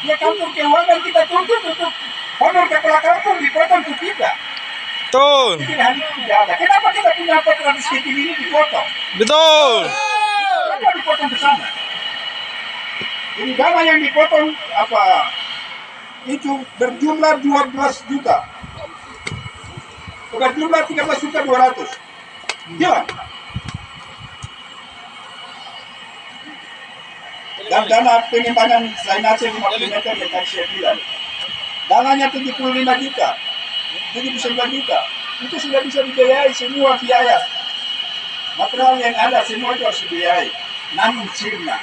Ya kantor keuangan kita tuntut untuk honor kepala kampung dipotong untuk kita. Betul. Tidak hal itu tidak ada. Kenapa kita punya 400 keping ini dipotong? Betul. Kenapa dipotong ke sana? Ini dana yang dipotong apa? Itu berjumlah 12 juta. Berjumlah 13.200.000. Hilang. Dan dana pengembangan drainase 50 meter yang tadi saya bilang. Dananya 75 juta. 79 juta. Itu sudah bisa dibiayai semua biaya. Material yang ada semua itu harus dibiayai. Namun sirna.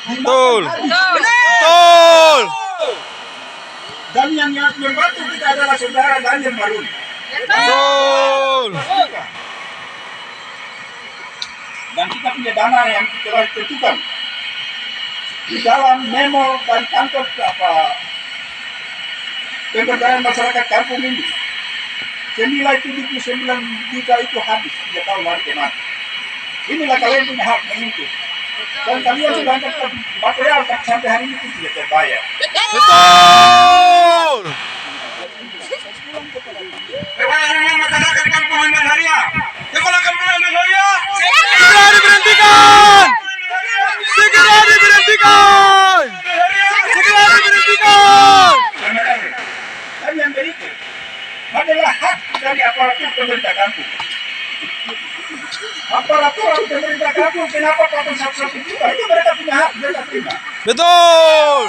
Betul. Betul. Dan yang membantu kita adalah saudara Daniel Maruni. Betul. Dan kita punya dana yang telah ditentukan di dalam memo dari kantor pemberdayaan masyarakat kampung ini. Senilai 79 juta itu habis 3 tahun lalu kemarin. Inilah kalian punya hak menuntut. Dan kalian sudah angkat material sampai hari ini pun tidak terbayar. Betul. Masyarakat kampung Indonesia. Kepala kampung Indonesia. Segera diberhentikan. Segera diberhentikan. Segera diberhentikan. Dan yang berikut adalah hak dari aparatur pemerintah kampung. Aparatur pemerintah kampung kenapa potong 1 juta? Itu mereka punya hak, mereka terima. Betul.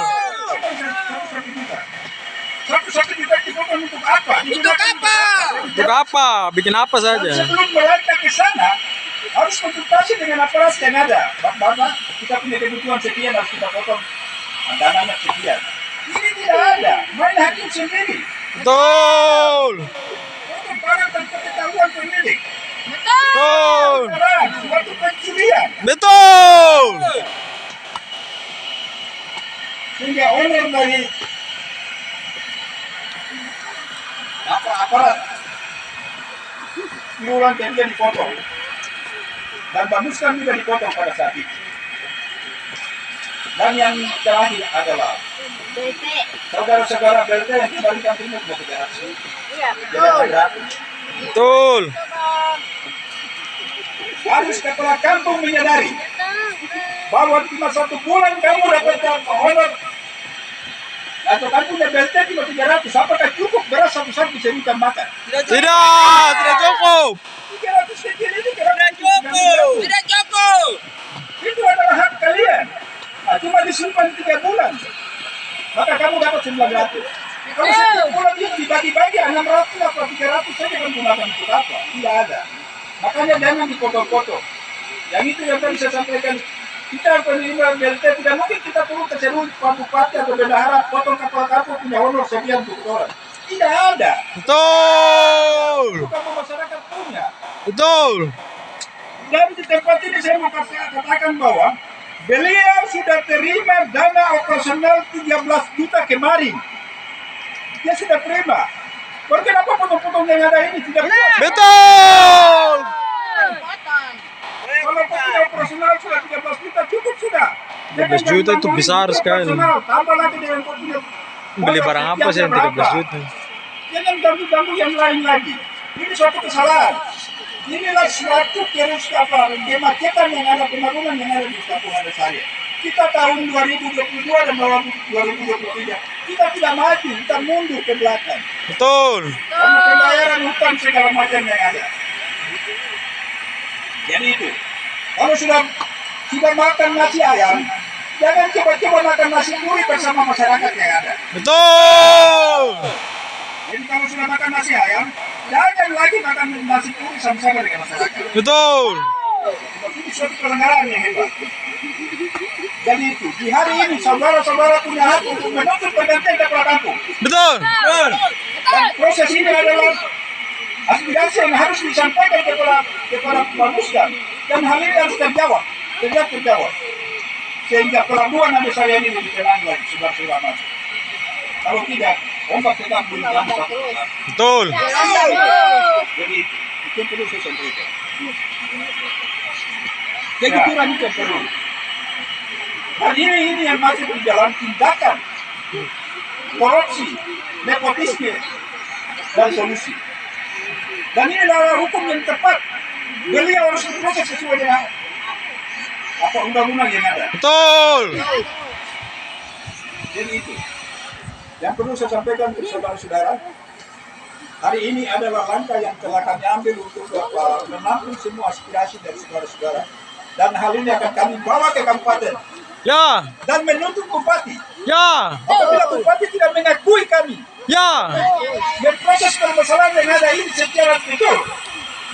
1 juta dipotong untuk apa? Untuk apa? Untuk apa? Bikin apa saja? Sebelum melangkah ke sana, harus konsultasi dengan aparat yang ada. Bapak, kita punya kebutuhan sekian harus kita potong. Dananya sekian. Ini tidak ada. Main hakim sendiri. Betul. Potong barang tanpa ketahuan pemilik. Betul. Barang, suatu pencurian. Betul. Sehingga owner dari aparat Kelurahan Tenjen dipotong dan Bamuskan juga dipotong pada saat itu. Dan yang terakhir adalah saudara-saudara BLT yang kembalikan timur mau federasi. Iya, Betul. Harus kepala kampung menyadari bahwa cuma 1 bulan kamu dapat honor atau kamu punya BLT cuma 300. Apakah cukup beras satu-satu bisa kita makan? Tidak cukup. 300 kecil itu tidak cukup. Tidak cukup. Itu adalah hak kalian. Nah, cuma disimpan 3 bulan. Maka kamu dapat 900. Kalau setiap bulan itu dibagi-bagi 600 atau 300 saja kan gunakan untuk apa? Tidak ada. Makanya jangan dipotong-potong. Yang itu yang tadi saya sampaikan. Kita penerima BLT tidak mungkin kita turun ke seluruh bupati atau bendahara potong kapal kampung punya honor sekian untuk orang. Tidak ada. Betul. Bukan masyarakat punya. Betul. Dan di tempat ini saya mau katakan bahwa beliau sudah terima dana operasional 13 juta kemarin. Dia sudah terima. Kenapa potong-potong yang ada ini tidak puas? Betul. Kalau punya operasional sudah 13 juta cukup sudah. 13 juta itu besar sekali. Tambah lagi dengan punya Beli barang apa sih yang 13 juta? Jangan ganggu-ganggu yang lain lagi. Ini suatu kesalahan. Inilah suatu kemacetan yang ada, pembangunan yang ada di kampung ada saya. Kita tahun 2022 dan 2023 kita tidak maju, kita mundur ke belakang. Betul. Karena pembayaran hutang segala macam yang ada. Jadi itu, kalau sudah makan nasi ayam, jangan coba-coba makan nasi puri bersama masyarakat yang ada. Betul. Jadi kalau sudah makan nasi ayam, jangan lagi makan nasi puri sama-sama dengan masyarakat. Betul. Ini suatu pelanggaran yang hebat. Jadi itu, di hari ini saudara-saudara punya hak untuk menuntut pergantian kepala kampung. Betul. Dan proses ini adalah aspirasi yang harus disampaikan kepada Bamuskan. Dan hal ini harus terjawab. Sehingga pelabuhan Abe Saya ini lebih tenang lagi, sebelah-sebelah masuk. Kalau tidak, ombak tetap berjalan. Betul. Jadi itu yang perlu saya sampaikan. Kejujuran itu yang perlu. Dan ini yang masih berjalan tindakan korupsi, nepotisme, dan solusi. Dan ini adalah hukum yang tepat. Beliau harus diproses sesuai dengan apa undang-undang yang ada. Betul. Jadi itu yang perlu saya sampaikan untuk saudara-saudara. Hari ini adalah langkah yang telah kami ambil untuk menampung semua aspirasi dari saudara-saudara. Dan hal ini akan kami bawa ke kabupaten Ya. dan menuntut bupati. Ya. Apabila bupati tidak mengakui kami Ya. proses permasalahan yang ada ini secara betul,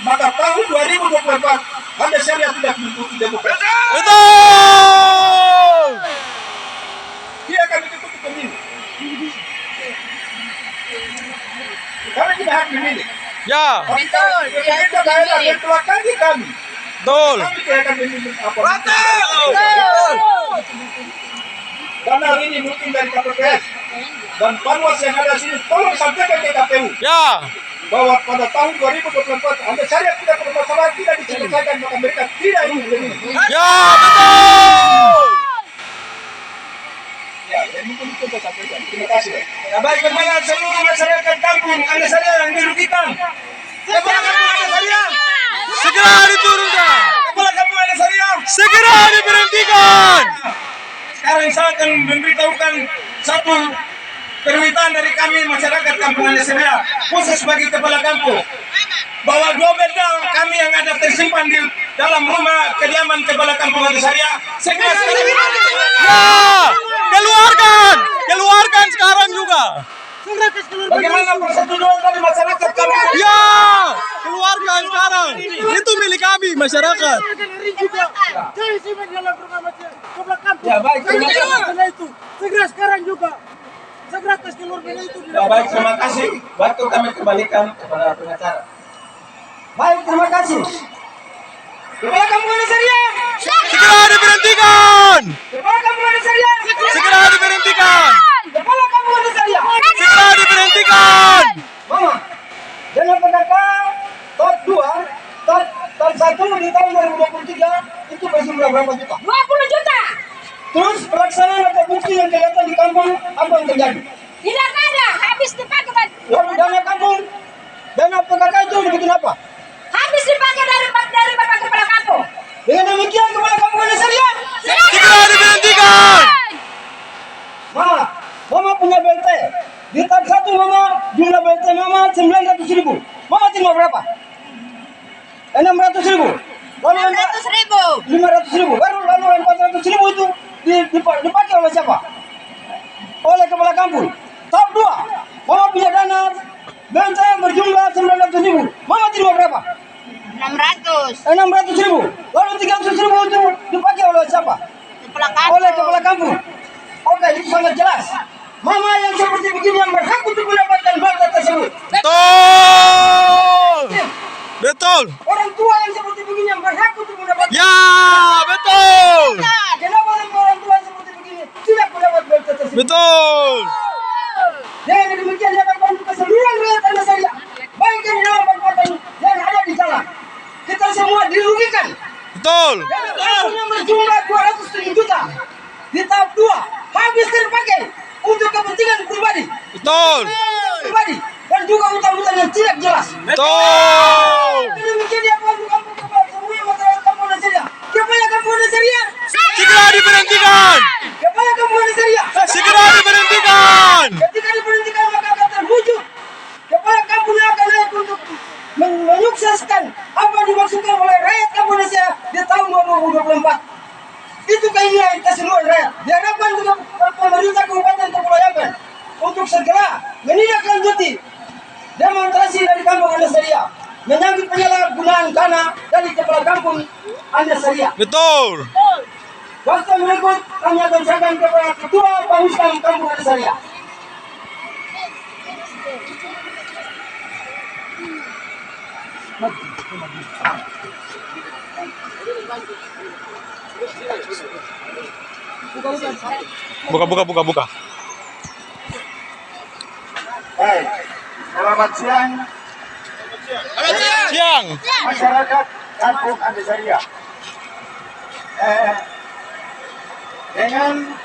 maka tahun 2024 Anda syariah tidak mengikuti demokrasi. Betul. Dia akan mengikuti pemilu. Kami tidak hak memilih. Ya. Betul. Pemerintah daerah yang telah kami. Betul. Kami tidak akan memilih apa. Dan hal ini mungkin dari KPPS dan panwas yang ada di sini, tolong sampaikan ke KPU Ya. bahwa pada tahun 2024 Anda syariah tidak bermasalah, tidak diselesaikan, maka mereka tidak ingin memilih. Ya, betul. Ya, dan mungkin itu saya sampaikan. Terima kasih. Ya, baik kepada seluruh masyarakat kampung Anda saya yang dirugikan. Kepala kampung Anda saya. Segera diturunkan. Kepala kampung Anda saya. Segera diberhentikan. Sekarang saya akan memberitahukan satu permintaan dari kami masyarakat kampung Anda saya, khusus bagi kepala kampung, bahwa 2 benda kami yang ada tersimpan di dalam rumah kediaman kepala kampung Anda saya segera Ya. Keluarkan. Keluarkan sekarang juga. bagaimana persetujuan dari masyarakat kami? Ya. Keluarkan sekarang. Itu milik kami masyarakat. Ya baik, terima kasih. Segera sekarang juga. Segera tes keluar itu. Ya baik, terima kasih. Waktu kami kembalikan kepada pengacara. Baik, terima kasih. Kepala kampung Anda saya. Segera diberhentikan. Kepala kampung Anda saya. Segera diberhentikan. Kepala kampung Anda saya. Segera diberhentikan. Mama, dengan PKK tahap 2, tahap 1 di tahun 2023 itu berjumlah berapa juta? 20 juta. Terus pelaksanaan atau bukti yang kelihatan di kampung apa yang terjadi? Tidak ada. Habis dipakai, Pak. Lalu dana kampung, dana PKK itu dibikin apa? Habis dipakai dari Bapak Kepala Kampung. Dengan demikian kepala kampung Anda saya. Segera diberhentikan. Mama punya BLT. Di tahap 1 Mama jumlah BLT Mama 900.000. Mama terima berapa? 600.000. Lalu 600.000. 500.000. Lalu 400.000 itu dipakai oleh siapa? Oleh kepala kampung. Tahap 2 Mama punya dana BLT berjumlah 900.000. Mama terima berapa? 600.000. Lalu 300.000 itu dipakai oleh siapa? Oleh kepala kampung. Oke, itu sangat jelas. Mama yang seperti begini yang berhak untuk mendapatkan BLT tersebut. Betul. Betul. Orang tua yang seperti begini yang berhak untuk mendapatkan. Ya, betul. Kenapa orang tua yang seperti begini tidak mendapat BLT tersebut? Betul. Dengan demikian dia akan bantu keseluruhan rakyat Anda saya, baik di dalam kabupaten yang ada di jalan. Kita semua dirugikan. Betul. Dana kampung yang berjumlah 207 juta di tahap 2 habis terpakai untuk kepentingan pribadi. Betul. Pribadi dan juga utang-utang yang tidak jelas. Betul. Demikian dia bantu kampung semua masyarakat kampung Anda saya. Kepala kampung Anda saya. Segera diberhentikan. Kepala kampung Anda saya. Segera diberhentikan. Ketika diberhentikan maka akan terwujud kepala kampung yang akan naik untuk menyukseskan apa yang dimaksudkan oleh rakyat kampung Indonesia di tahun 2024. Itu keinginan keseluruhan rakyat. Diharapkan juga pemerintah Kabupaten Kepulauan Yapen untuk segera menindaklanjuti demonstrasi dari kampung Anda Seria menyambut penyalahgunaan dana dari kepala kampung Anda Seria. Betul. Waktu berikut kami akan serahkan kepada Ketua Panguskam Kampung Anda Seria. Buka. Baik. Selamat siang Siang. masyarakat Kampung Andesaria. Dengan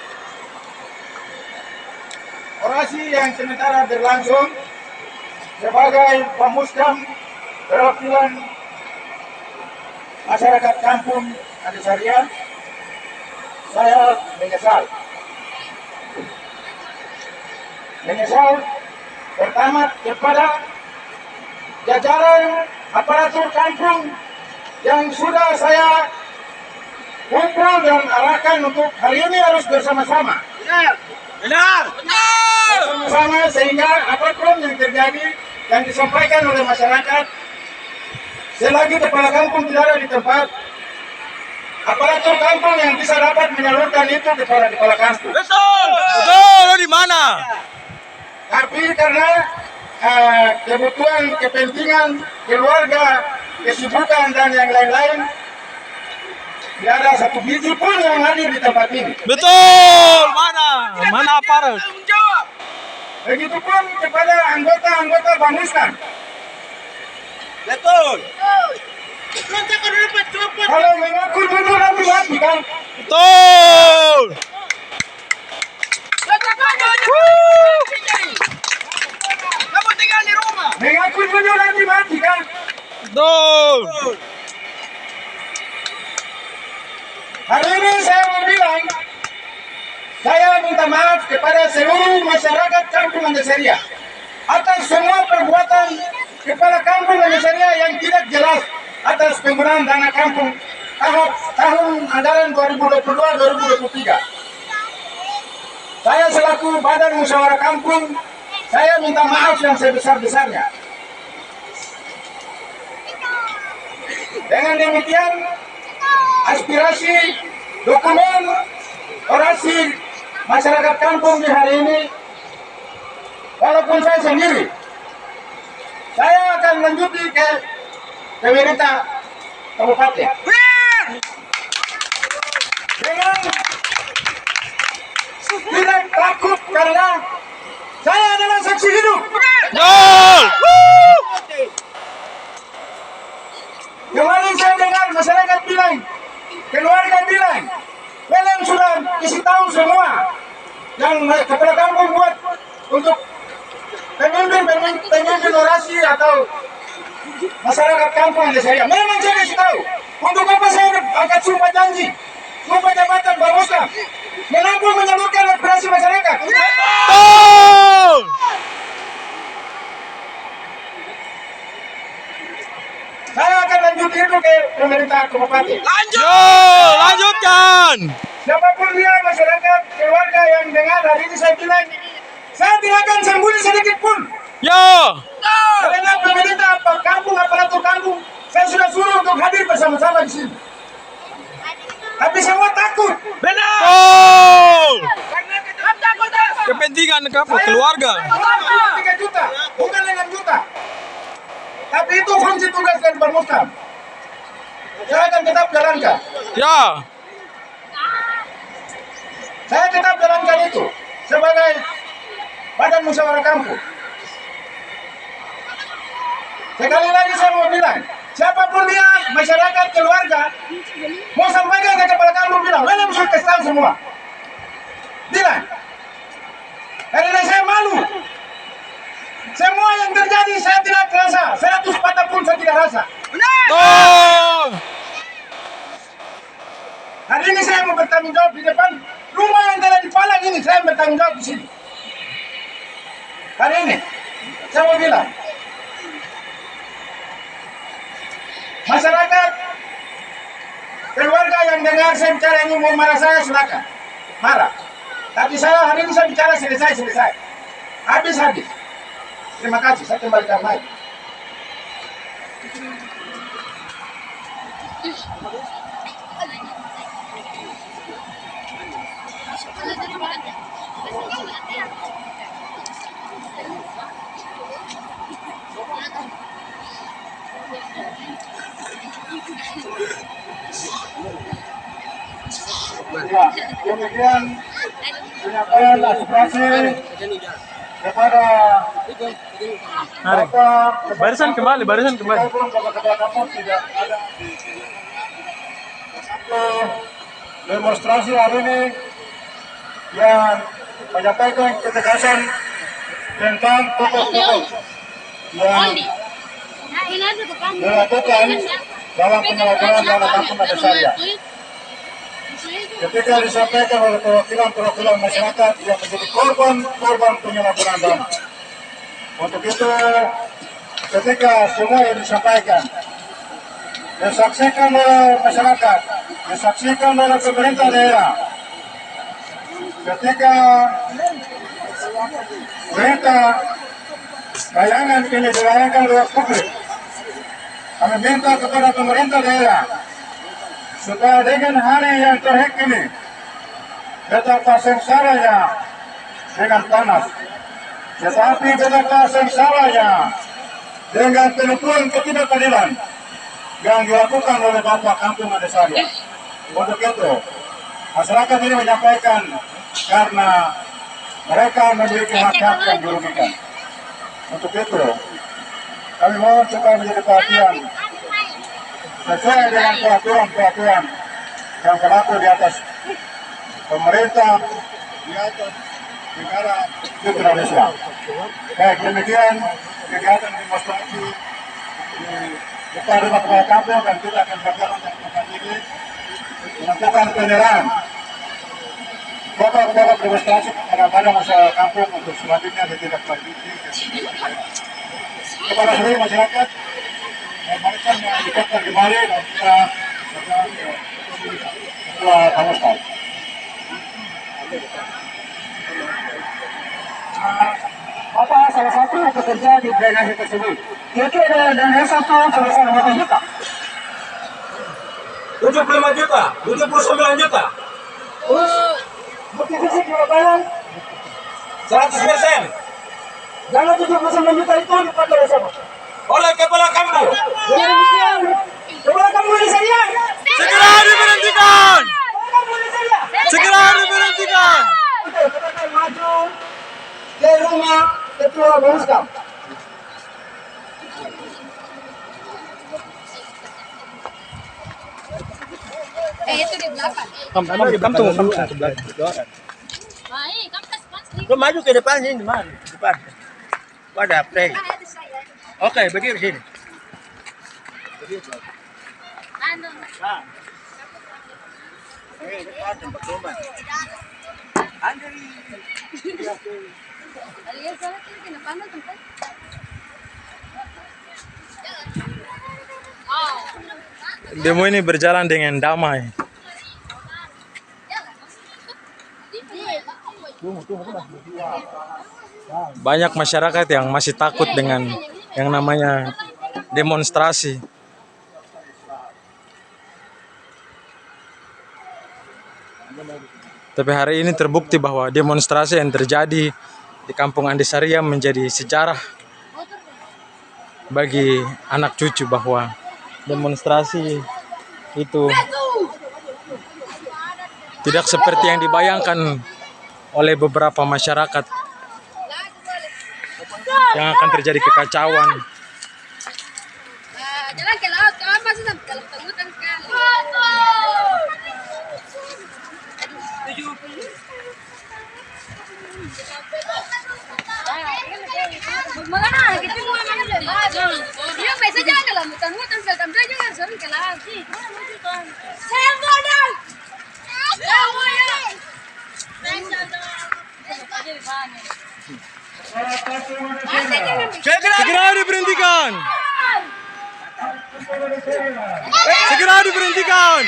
orasi yang sementara berlangsung sebagai pemusnah perwakilan masyarakat Kampung Andesaria, saya menyesal pertama kepada jajaran aparatur kampung yang sudah saya kumpul dan arahkan untuk hari ini harus bersama-sama. Benar. Bersama-sama sehingga apapun yang terjadi yang disampaikan oleh masyarakat, selagi kepala kampung tidak ada di tempat, aparatur kampung yang bisa dapat menyalurkan itu kepada kepala kampung. Betul. Betul. Lo di mana? Tapi karena kebutuhan, kepentingan keluarga, kesibukan dan yang lain-lain, tidak ada satu biji pun yang hadir di tempat ini. Betul. Mana aparat? Begitupun kepada anggota-anggota Bamuskan. Betul. Kalau mengaku mundur nanti mati kan? Betul. Kamu tinggal di rumah. Mengaku mundur nanti mati kan? Betul. Hari ini saya mau bilang, saya minta maaf kepada seluruh masyarakat Kampung Andesaria atas semua perbuatan kepala Kampung Andesaria yang tidak jelas atas penggunaan dana kampung tahun anggaran 2022-2023. Saya selaku Badan Musyawarah Kampung, saya minta maaf yang sebesar-besarnya. Dengan demikian, aspirasi, dokumen, orasi masyarakat kampung di hari ini, walaupun saya sendiri, saya akan lanjuti ke pemerintah kabupaten. Dengan tidak takut karena saya adalah saksi hidup. Betul. Kemarin saya dengar masyarakat bilang, keluarga bilang, kalian sudah isi tahu semua yang kepala kampung buat untuk pemimpin orasi atau masyarakat kampung Andesaria. Memang saya kasih tahu. Untuk apa saya angkat sumpah janji, sumpah jabatan Bamuskan, menampung menyalurkan aspirasi masyarakat. Betul. Saya akan lanjut itu ke pemerintah kabupaten. Lanjutkan. Siapapun dia, masyarakat, keluarga yang dengar hari ini saya bilang, saya tidak akan sembunyi sedikit pun. Yo. Karena pemerintah kampung, aparatur kampung, saya sudah suruh untuk hadir bersama-sama di sini. Tapi semua takut. Betul. Kepentingan kamu keluarga. 3 juta, bukan 6 juta. Tapi itu fungsi tugas dari Bamuskan. Saya akan tetap jalankan. Ya. Saya tetap jalankan itu sebagai Badan Musyawarah Kampung. Sekali lagi saya mau bilang, siapapun dia, masyarakat, keluarga, mau sampaikan ke kepala kampung bilang, mana musuh kasih tahu semua. Bilang, karena saya malu. Semua yang terjadi saya tidak rasa, 100 patah pun saya tidak rasa. Betul. Hari ini saya mau bertanggung jawab di depan rumah yang telah dipalang ini, saya bertanggung jawab di sini. Hari ini, saya mau bilang, masyarakat, keluarga yang dengar saya bicara ini mau marah saya, silakan. Marah. Tapi saya hari ini saya bicara selesai. Habis. Terima kasih, saya kembalikan mic. Ya, kemudian penyampaian aspirasi kepada Mari. Bapak Barisan kembali, barisan kembali. walaupun Bapak Kepala Kampung tidak ada di demonstrasi hari ini yang menyampaikan ketegasan tentang pokok-pokok yang dilakukan dalam penyelenggaraan dana kampung adat saya. Ketika disampaikan oleh perwakilan masyarakat yang menjadi korban penyalahgunaan dana. Untuk itu, ketika semua yang disampaikan disaksikan oleh masyarakat, disaksikan oleh pemerintah daerah, ketika berita tayangan ini dilayangkan oleh publik, kami minta kepada pemerintah daerah supaya dengan hari yang terhik ini betapa sengsaranya dengan panas, tetapi betapa sengsaranya dengan penipuan ketidakadilan yang dilakukan oleh Bapak Kampung Adat saya. Untuk itu, masyarakat ini menyampaikan karena mereka memiliki hak-hak yang dirugikan. Untuk itu, kami mohon supaya menjadi perhatian sesuai dengan peraturan-peraturan yang berlaku di atas pemerintah, di atas negara Indonesia. Baik, demikian kegiatan demonstrasi di depan rumah kepala kampung dan kita akan berjalan dari tempat ini menentukan penyerahan pokok-pokok demonstrasi kepada masyarakat kampung untuk selanjutnya ditindaklanjuti kepada seluruh masyarakat. Mereka mengajukan kembali dan kita berjalan ke Ketua Kamustal. Apa salah satu pekerja di drainase tersebut? Kira-kira dana satu sebesar berapa juta? 75 juta, 79 juta, Bukti fisik juga bayar. 100%. Dana 79 juta itu dipakai oleh siapa? Oleh kepala kampung. Dengan demikian, kepala kampung ini saya. Segera diberhentikan. Kepala kampung ini saya. Segera diberhentikan. Kita akan maju ke rumah Ketua Bamuskam. Itu di belakang. Kampung. Baik, kamu kasih pas nih. Lo maju ke depan sini, mana? Depan. Wadah, play. Ada saya. Oke, berdiri sini. Anu. Alias salah tuh kena panas tempat. Oh. Demo ini berjalan dengan damai. Banyak masyarakat yang masih takut dengan yang namanya demonstrasi. Tapi hari ini terbukti bahwa demonstrasi yang terjadi di Kampung Andisaria menjadi sejarah bagi anak cucu bahwa demonstrasi itu tidak seperti yang dibayangkan oleh beberapa masyarakat yang akan terjadi kekacauan. Jalan ke laut, kawan masih sampai dalam hutan sekali. Magana, kita mau mana dari? Dia biasa jalan dalam hutan sekali, tapi dia jangan sering ke laut. Saya mau dong. Saya mau ya. Segera diberhentikan. Segera diberhentikan.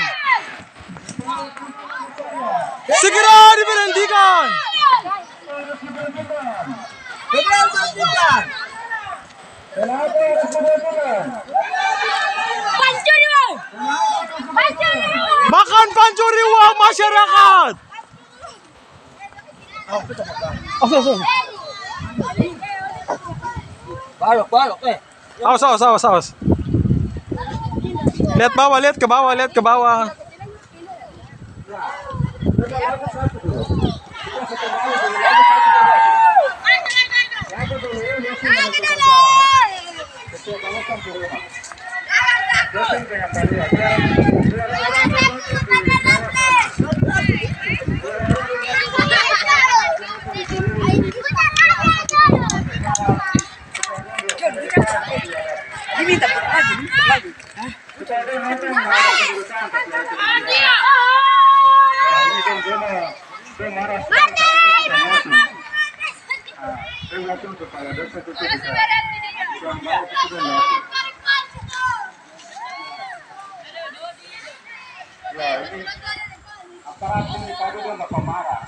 Segera diberhentikan. Pancuri mau. Pancuri mau. Makan pancuri uang masyarakat. Balok, Awas. Lihat bawah, lihat ke bawah, lihat ke bawah. Ketua kawasan ke rumah. Dosen dengan tadi biar orang terbentuk di Diminta lagi. kita ada nanti mengarah kedudukan ini kan dia marah dia langsung kepala dosa itu bisa ya ini aparat ini tadi dia nggak pemarah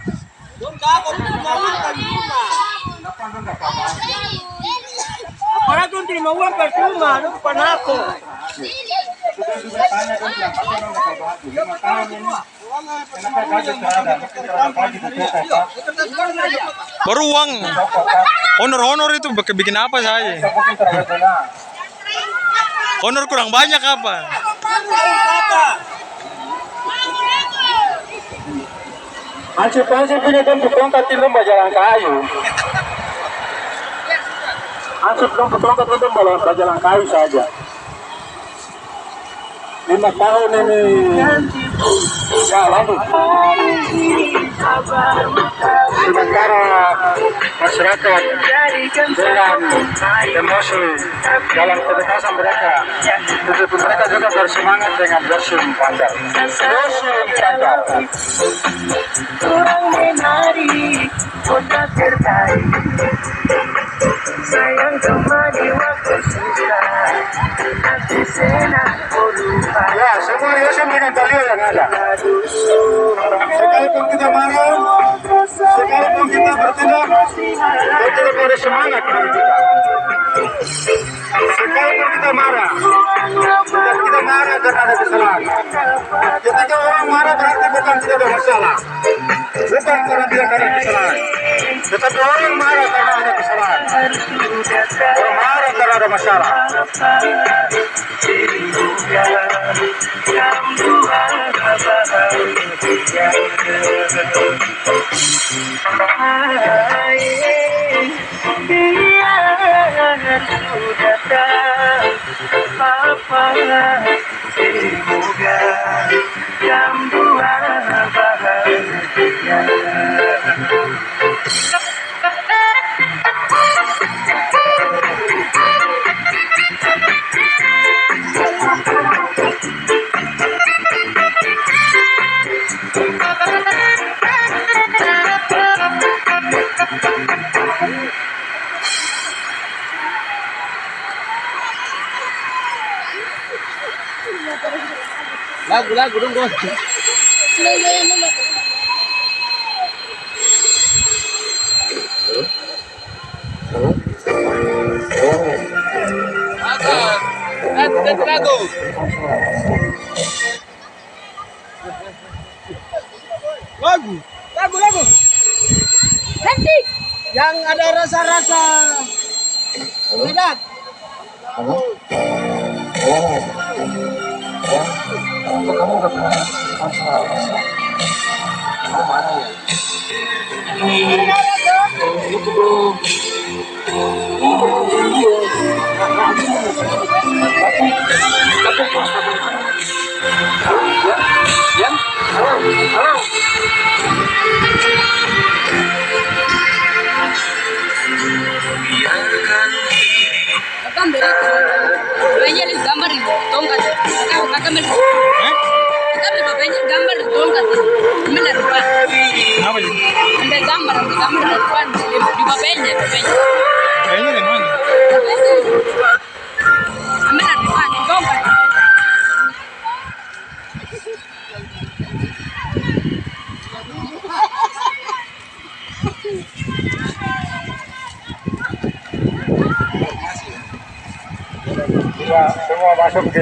kenapa dia nggak pemarah Aparat tuh terima uang percuma, lu bukan aku. sudah juga tanya kan bilang apa dong nggak baju 5 tahun ini kenapa baju terada kenapa baju dipotong Baru uang. Honor itu bikin apa saja? mungkin terada Honor kurang banyak apa? Ansip punya bentuk tongkat itu jalan kayu. Ansip tongkat itu jalan kayu saja. 5 tahun ini ya lanjut. Sementara masyarakat dengan emosi dalam kebebasan mereka, mereka juga bersemangat dengan bersim panjang. Bersim panjang. Orang menari kota terbaik sayang temani waktu susah kasih senang lupa Ya, semua Yosim dengan dalil yang ada. Sekalipun kita marah, sekalipun kita bertindak, kita tidak boleh semangat dari kita. Sekalipun kita marah, kita marah karena ada kesalahan. Ketika orang marah berarti bukan tidak ada masalah, bukan karena kesalahan. Tetapi orang marah karena ada kesalahan, orang marah karena ada masalah. Lagu dong bos. Lagu. Lagu. Ganti. Yang ada rasa-rasa lidah. Kakak beri itu. Banyak lihat gambar itu tongkat. Kakak beri. Kakak beri banyak gambar itu tongkat. Mana depan? Kenapa sih? Ambil gambar di depan di bapaknya. Kayaknya dari mana? Ambil di depan di tongkat. Ya, semua masuk di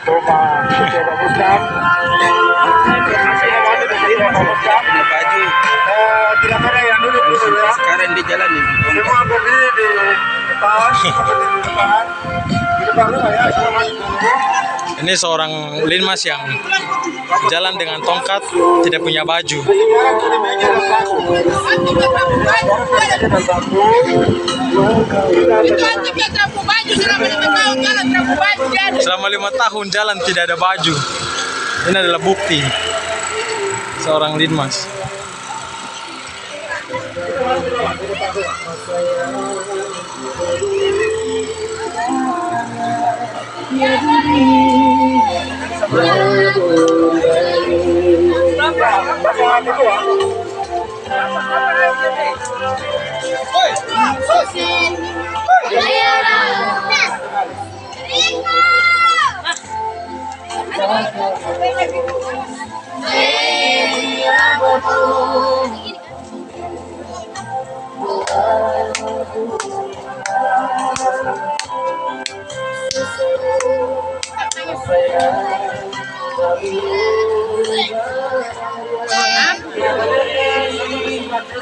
rumah Ketua Muslim. Semua masuk di rumah Muslim. Tidak ada yang duduk di sini ya. Sekarang di jalan nih. Semua berdiri di depan, di depan rumah ya. Semua masuk dulu. Ini seorang linmas yang jalan dengan tongkat, tidak punya baju. Selama 5 tahun jalan tidak ada baju. Ini adalah bukti seorang linmas.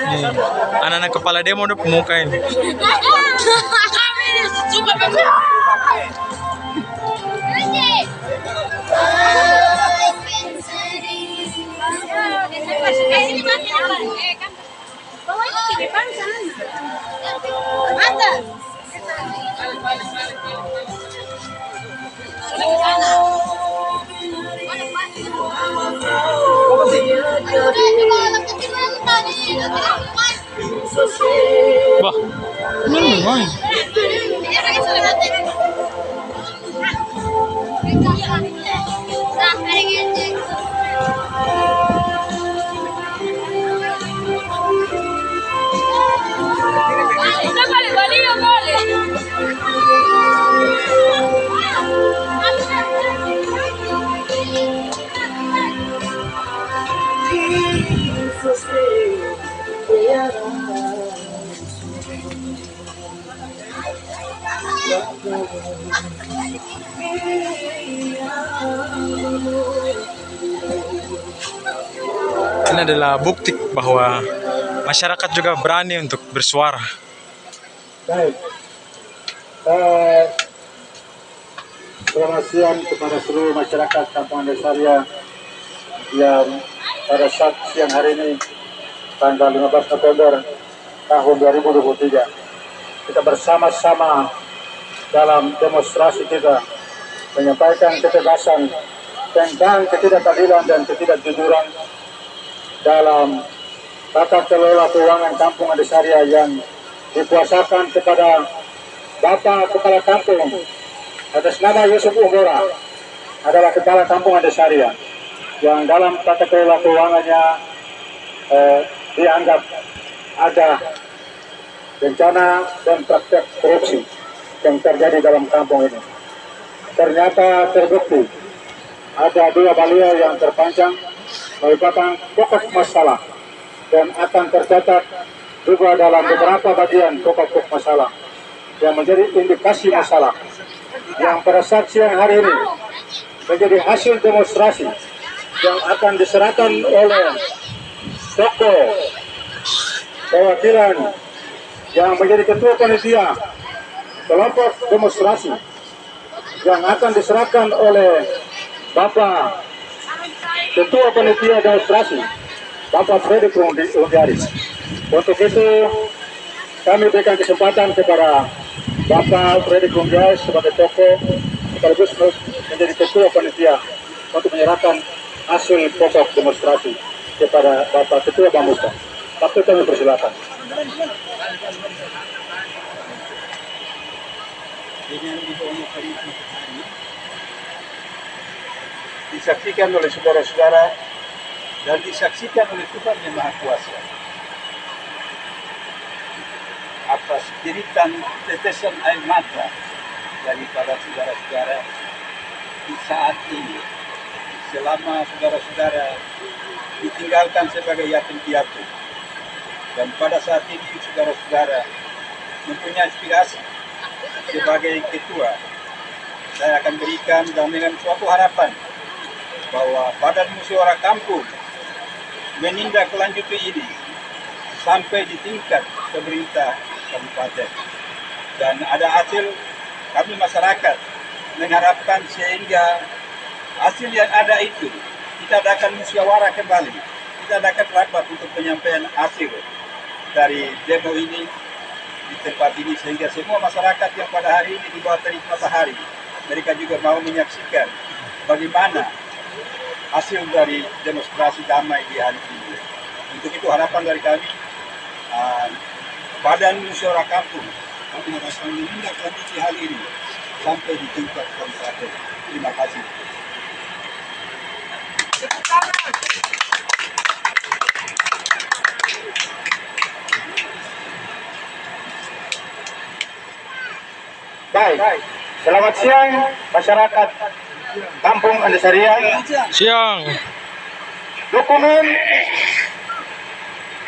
Nih, anak-anak kepala demo udah pemuka ini. Wah, ini main. Ini adalah bukti bahwa masyarakat juga berani untuk bersuara. Baik. Selamat siang kepada seluruh masyarakat Kampung Andasaria yang pada saat siang hari ini tanggal 15 November tahun 2023 kita bersama-sama dalam demonstrasi kita menyampaikan ketegasan tentang ketidakadilan dan ketidakjujuran dalam tata kelola keuangan Kampung Andasaria yang dikuasakan kepada Bapak Kepala Kampung atas nama Yusuf Ugora adalah Kepala Kampung Andasaria yang dalam tata kelola keuangannya dianggap ada rencana dan praktek korupsi yang terjadi dalam kampung ini. Ternyata terbukti ada 2 baliho yang terpanjang merupakan pokok masalah dan akan tercatat juga dalam beberapa bagian pokok masalah yang menjadi indikasi masalah yang pada saat siang hari ini menjadi hasil demonstrasi yang akan diserahkan oleh tokoh perwakilan yang menjadi ketua panitia kelompok demonstrasi yang akan diserahkan oleh Bapak Ketua Panitia Demonstrasi Bapak Fredrik Rundiari. Untuk itu kami berikan kesempatan kepada Bapak Fredrik Rundiari sebagai tokoh sekaligus menjadi Ketua Panitia untuk menyerahkan hasil pokok demonstrasi kepada Bapak Ketua Bamuska. Waktu kami persilakan. Disaksikan oleh saudara-saudara dan disaksikan oleh Tuhan Yang Maha Kuasa atas jeritan tetesan air mata daripada saudara-saudara di saat ini selama saudara-saudara ditinggalkan sebagai yatim piatu dan pada saat ini saudara-saudara mempunyai aspirasi sebagai ketua. Saya akan berikan dan dengan suatu harapan bahwa Badan Musyawarah Kampung menindaklanjuti ini sampai di tingkat pemerintah kabupaten dan ada hasil. Kami masyarakat mengharapkan sehingga hasil yang ada itu kita adakan musyawarah kembali, kita adakan rapat untuk penyampaian hasil dari demo ini di tempat ini, sehingga semua masyarakat yang pada hari ini di bawah terik matahari mereka juga mau menyaksikan bagaimana hasil dari demonstrasi damai di hari ini. Untuk itu harapan dari kami, Badan Musyawarah Kampung akan menindaklanjuti hal ini sampai di tingkat kabupaten. Terima kasih. Baik, selamat siang masyarakat Kampung Andesaria. Siang. Dokumen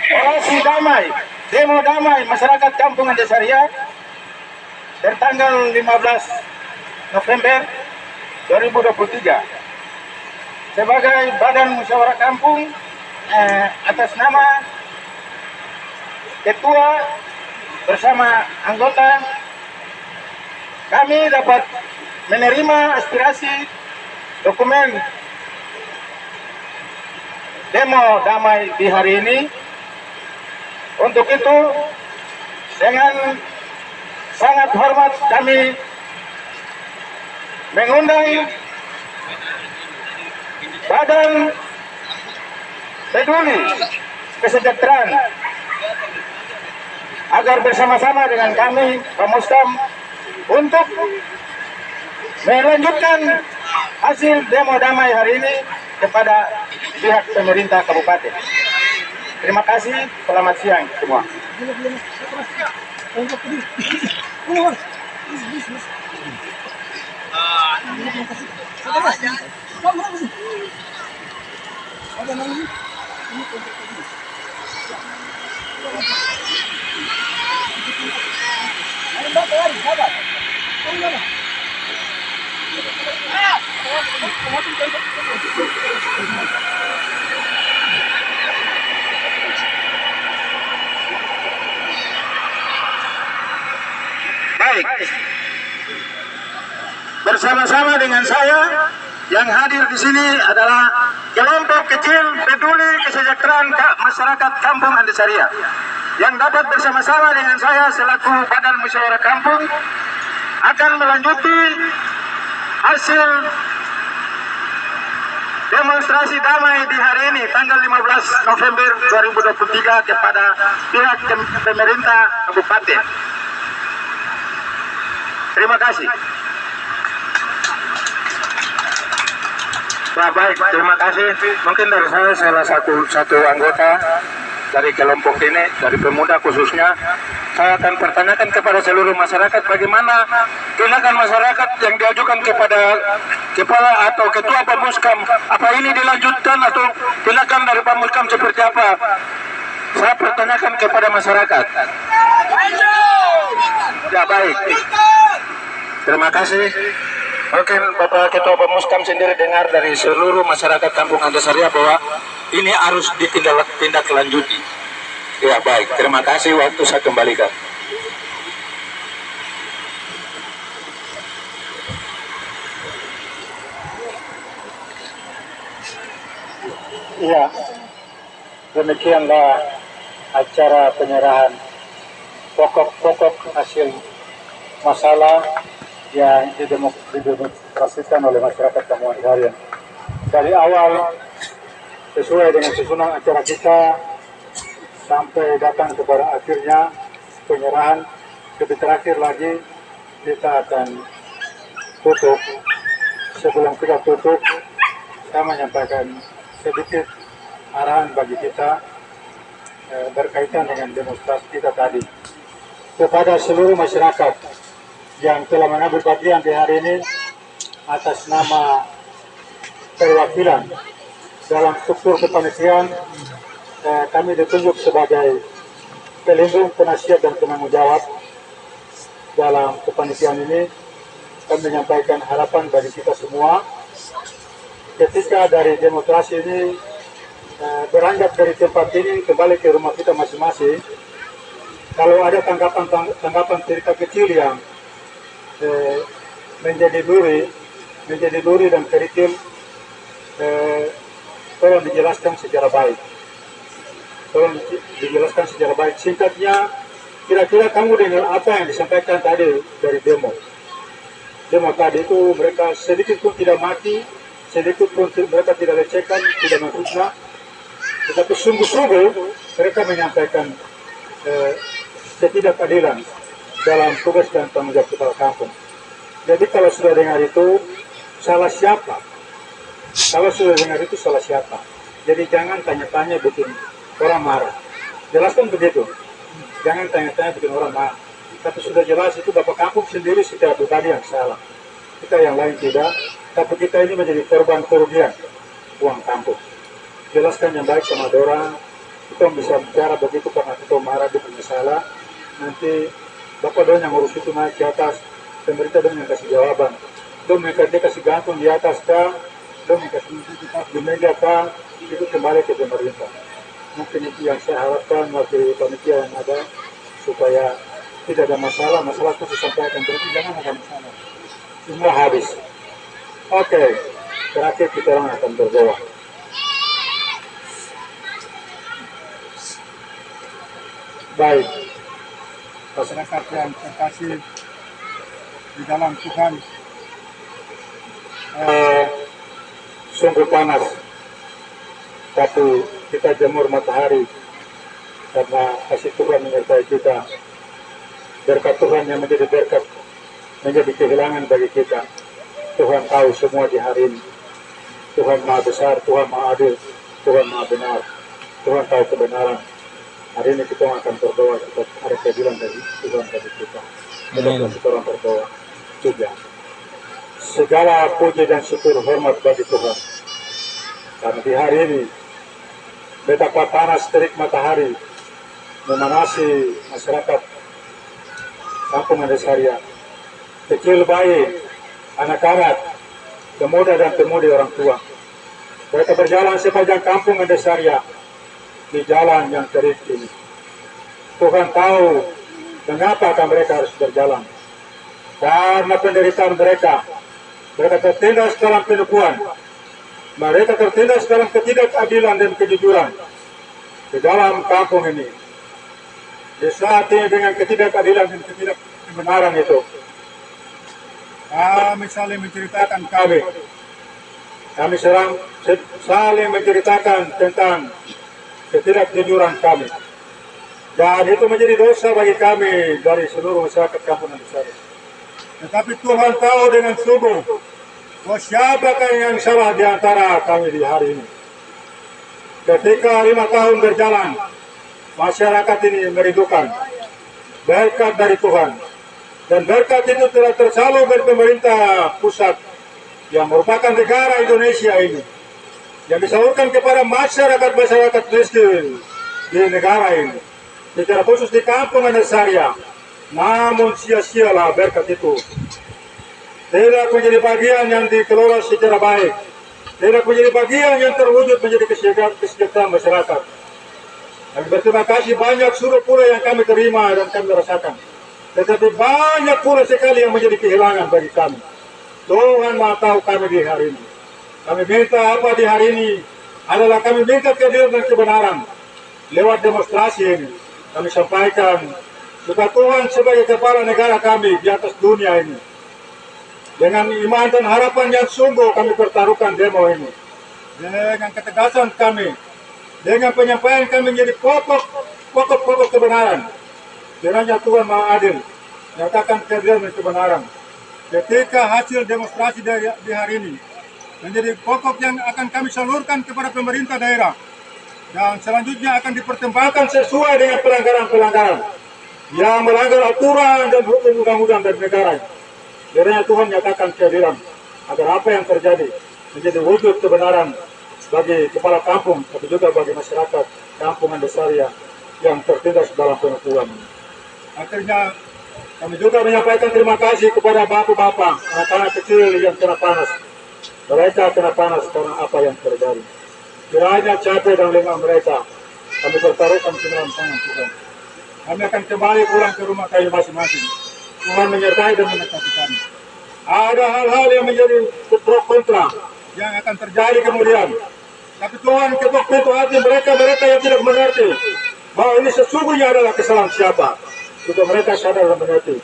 orasi damai, demo damai masyarakat Kampung Andesaria bertanggal 15 November 2023 sebagai Badan Musyawarah Kampung atas nama Ketua bersama anggota kami dapat menerima aspirasi dokumen demo damai di hari ini. Untuk itu dengan sangat hormat kami mengundang Badan Peduli Kesejahteraan agar bersama-sama dengan kami Pemuskam untuk melanjutkan hasil demo damai hari ini kepada pihak pemerintah kabupaten. Terima kasih, selamat siang semua. Baik, bersama-sama dengan saya yang hadir di sini adalah kelompok kecil peduli kesejahteraan masyarakat Kampung Andesaria yang dapat bersama-sama dengan saya selaku Badan Musyawarah Kampung akan melanjuti hasil demonstrasi damai di hari ini tanggal 15 November 2023 kepada pihak pemerintah kabupaten. Terima kasih. Baik, terima kasih. Mungkin dari saya salah satu anggota dari kelompok ini, dari pemuda khususnya, saya akan pertanyakan kepada seluruh masyarakat bagaimana tindakan masyarakat yang diajukan kepada kepala atau ketua Pemuskam. Apa ini dilanjutkan atau tindakan dari Pemuskam seperti apa? Saya pertanyakan kepada masyarakat. Ya, baik. Terima kasih. Mungkin Bapak Ketua Pemuskam sendiri dengar dari seluruh masyarakat Kampung Andesaria bahwa ini harus ditindaklanjuti. Ya, baik. Terima kasih. Waktu saya kembalikan. Iya, demikianlah acara penyerahan pokok-pokok hasil masalah yang didemonstrasikan oleh masyarakat Kampung Andesaria. Dari awal sesuai dengan susunan acara kita sampai datang kepada akhirnya penyerahan, lebih terakhir lagi kita akan tutup. Sebelum kita tutup, saya menyampaikan sedikit arahan bagi kita berkaitan dengan demonstrasi kita tadi kepada seluruh masyarakat yang telah mengambil bagian di hari ini atas nama perwakilan dalam struktur kepanitiaan. Kami ditunjuk sebagai pelindung, penasihat dan penanggung jawab dalam kepanitiaan ini. Kami menyampaikan harapan bagi kita semua ketika dari demonstrasi ini beranjak dari tempat ini kembali ke rumah kita masing-masing. Kalau ada tanggapan cerita kecil yang menjadi duri dan kerikil, tolong dijelaskan secara baik. Tolong dijelaskan secara baik. Singkatnya, kira-kira kamu dengar apa yang disampaikan tadi dari demo? Demo tadi itu mereka sedikit pun tidak mati, sedikit pun mereka tidak lecehkan, tidak menghina, tetapi sungguh-sungguh mereka menyampaikan ketidakadilan dalam tugas dan tanggung jawab kepala kampung. Jadi kalau sudah dengar itu, salah siapa? Kalau sudah dengar itu, salah siapa? Jadi jangan tanya-tanya bikin orang marah. Jelaskan begitu. Jangan tanya-tanya bikin orang marah. Tapi sudah jelas itu Bapak Kampung sendiri secara pribadi yang salah. Kita yang lain tidak. Tapi kita ini menjadi korban kerugian uang kampung. Jelaskan yang baik sama Dora. Kita bisa bicara begitu karena kita marah dia punya salah. Nanti Bapak Dora yang ngurus itu naik ke atas. Pemerintah dong yang kasih jawaban. Dong mereka dia kasih gantung di atas kah? Dong yang kasih di meja kah? Itu kembali ke pemerintah. Mungkin itu yang saya harapkan wakil panitia yang ada supaya tidak ada masalah itu disampaikan berarti jangan ada masalah. Semua habis. Oke, terakhir kita orang akan berdoa. Baik, masyarakat yang terkasih di dalam Tuhan, sungguh panas, tapi kita jemur matahari karena kasih Tuhan menyertai kita. Berkat Tuhan yang menjadi berkat, menjadi kehilangan bagi kita. Tuhan tahu semua di hari ini. Tuhan Maha Besar, Tuhan Maha Adil, Tuhan Maha Benar. Tuhan tahu kebenaran. Hari ini kita akan berdoa, kita ada keadilan dari Tuhan bagi kita. Kita orang berdoa juga. Segala puji dan syukur hormat bagi Tuhan. Karena di hari ini, betapa panas terik matahari memanasi masyarakat Kampung Andesaria, kecil bayi, anak-anak, pemuda dan pemudi orang tua. Mereka berjalan sepanjang Kampung Andesaria di jalan yang terik ini. Tuhan tahu mengapa mereka harus berjalan. Karena penderitaan mereka. Mereka tertindas dalam penipuan. Mereka tertindas dalam ketidakadilan dan kejujuran di dalam kampung ini. Di saat ini dengan ketidakadilan dan ketidakbenaran itu, kami saling menceritakan kami saling menceritakan tentang ketidakjujuran kami. Dan itu menjadi dosa bagi kami dari seluruh masyarakat Kampung Andesaria. Tetapi Tuhan tahu dengan sungguh bahwa siapakah yang salah di antara kami di hari ini. Ketika 5 tahun berjalan, masyarakat ini merindukan berkat dari Tuhan. Dan berkat itu telah tersalur dari pemerintah pusat yang merupakan negara Indonesia ini. Yang disalurkan kepada masyarakat miskin di negara ini. Secara khusus di Kampung Andesaria. Namun sia-sialah berkat itu. Tidak menjadi bagian yang dikelola secara baik. Tidak menjadi bagian yang terwujud menjadi kesejahteraan masyarakat. Dan berterima kasih banyak suruh pula yang kami terima dan kami rasakan. Tetapi banyak pula sekali yang menjadi kehilangan bagi kami. Tuhan Maha tahu kami di hari ini. Kami minta apa di hari ini adalah kami minta keadilan dan kebenaran. Lewat demonstrasi ini kami sampaikan supaya Tuhan sebagai kepala negara kami di atas dunia ini. Dengan iman dan harapan yang sungguh kami pertaruhkan demo ini. Dengan ketegasan kami, dengan penyampaian kami menjadi pokok kebenaran. Kiranya Tuhan Maha Adil nyatakan keadilan dan kebenaran. Ketika hasil demonstrasi di hari ini menjadi pokok yang akan kami salurkan kepada pemerintah daerah. Dan selanjutnya akan dipertimbangkan sesuai dengan pelanggaran-pelanggaran yang melanggar aturan dan hukum undang-undang dari negara. Kiranya Tuhan nyatakan keadilan agar apa yang terjadi menjadi wujud kebenaran bagi kepala kampung, tapi juga bagi masyarakat Kampung Andesaria yang tertindas dalam penipuan. Akhirnya kami juga menyampaikan terima kasih kepada bapak-bapak, anak-anak kecil yang kena panas. Mereka kena panas karena apa yang terjadi. Kiranya capek dan lengah mereka, kami bertaruhkan ke dalam tangan Tuhan. Kami akan kembali pulang ke rumah kami masing-masing. Tuhan menyertai dan menyertai kami. Ada hal-hal yang menjadi pro kontra, yang akan terjadi kemudian. Tapi Tuhan ketuk pintu hati mereka yang tidak mengerti bahwa ini sesungguhnya adalah kesalahan siapa. Untuk mereka sadar dan mengerti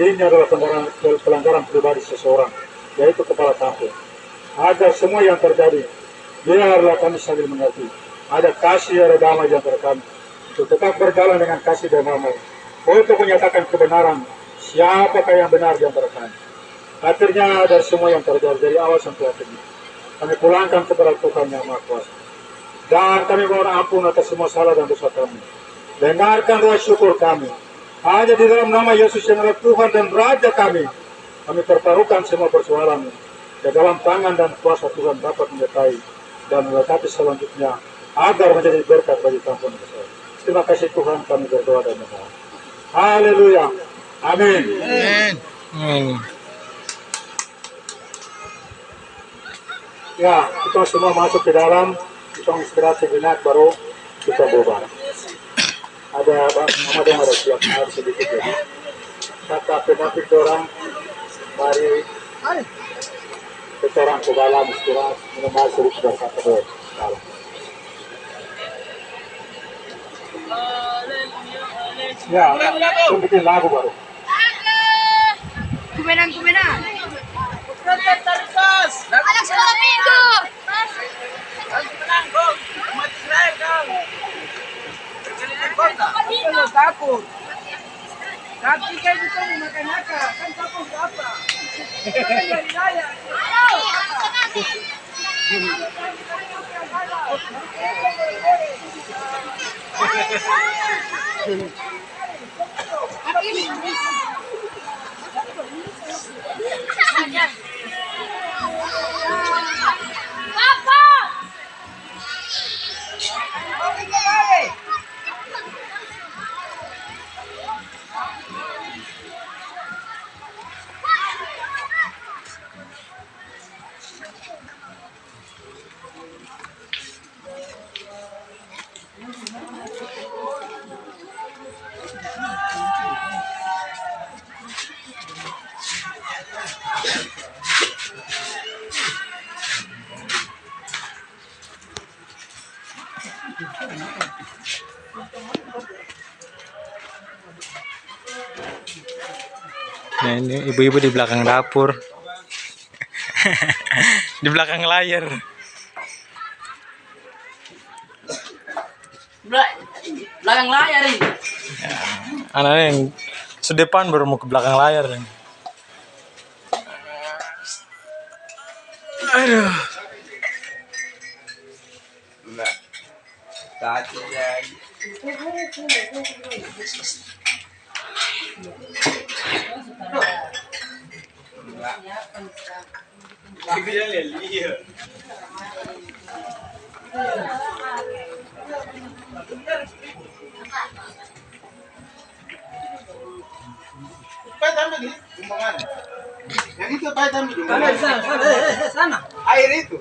ini adalah pelanggaran pribadi seseorang, yaitu kepala kampung. Agar semua yang terjadi, biarlah kami sambil mengerti. Ada kasih, ada damai di antara kami. Untuk tetap berjalan dengan kasih dan damai. Untuk menyatakan kebenaran, siapakah yang benar di antara kami. Akhirnya dari semua yang terjadi, dari awal sampai akhirnya, kami pulangkan kepada Tuhan yang Maha Kuasa. Dan kami mohon ampun atas semua salah dan dosa kami. Dengarkan doa syukur kami. Hanya di dalam nama Yesus yang adalah Tuhan dan Raja kami pertaruhkan semua persoalan ke dalam tangan dan kuasa Tuhan dapat menyertai dan melengkapi selanjutnya agar menjadi berkat bagi kampung kita. Terima kasih Tuhan, kami berdoa dan memohon. Haleluya. Amin. Ya, kita semua masuk ke dalam, kita istirahat sejenak baru kita bubar. Ada Mama dong ada siap harus sedikit jadi. Kata penapik orang, mari kita orang ke dalam istirahat, minum air sedikit dan kata doa. Ya, kita bikin lagu baru. Kumenan. Talikas. Anak sekolah minggu. Tenang dong. Mati saya dong. Kalau takut. Tapi kan kita mau makan apa? Kan takut apa? Kan dari saya. Nah ini ibu-ibu di belakang dapur. Di belakang layar. Belakang layar ini. Anaknya yang sedepan baru mau ke belakang layar. Aduh. Enggak. Tadi lagi. Yang itu apa tadi? Sana. Air itu.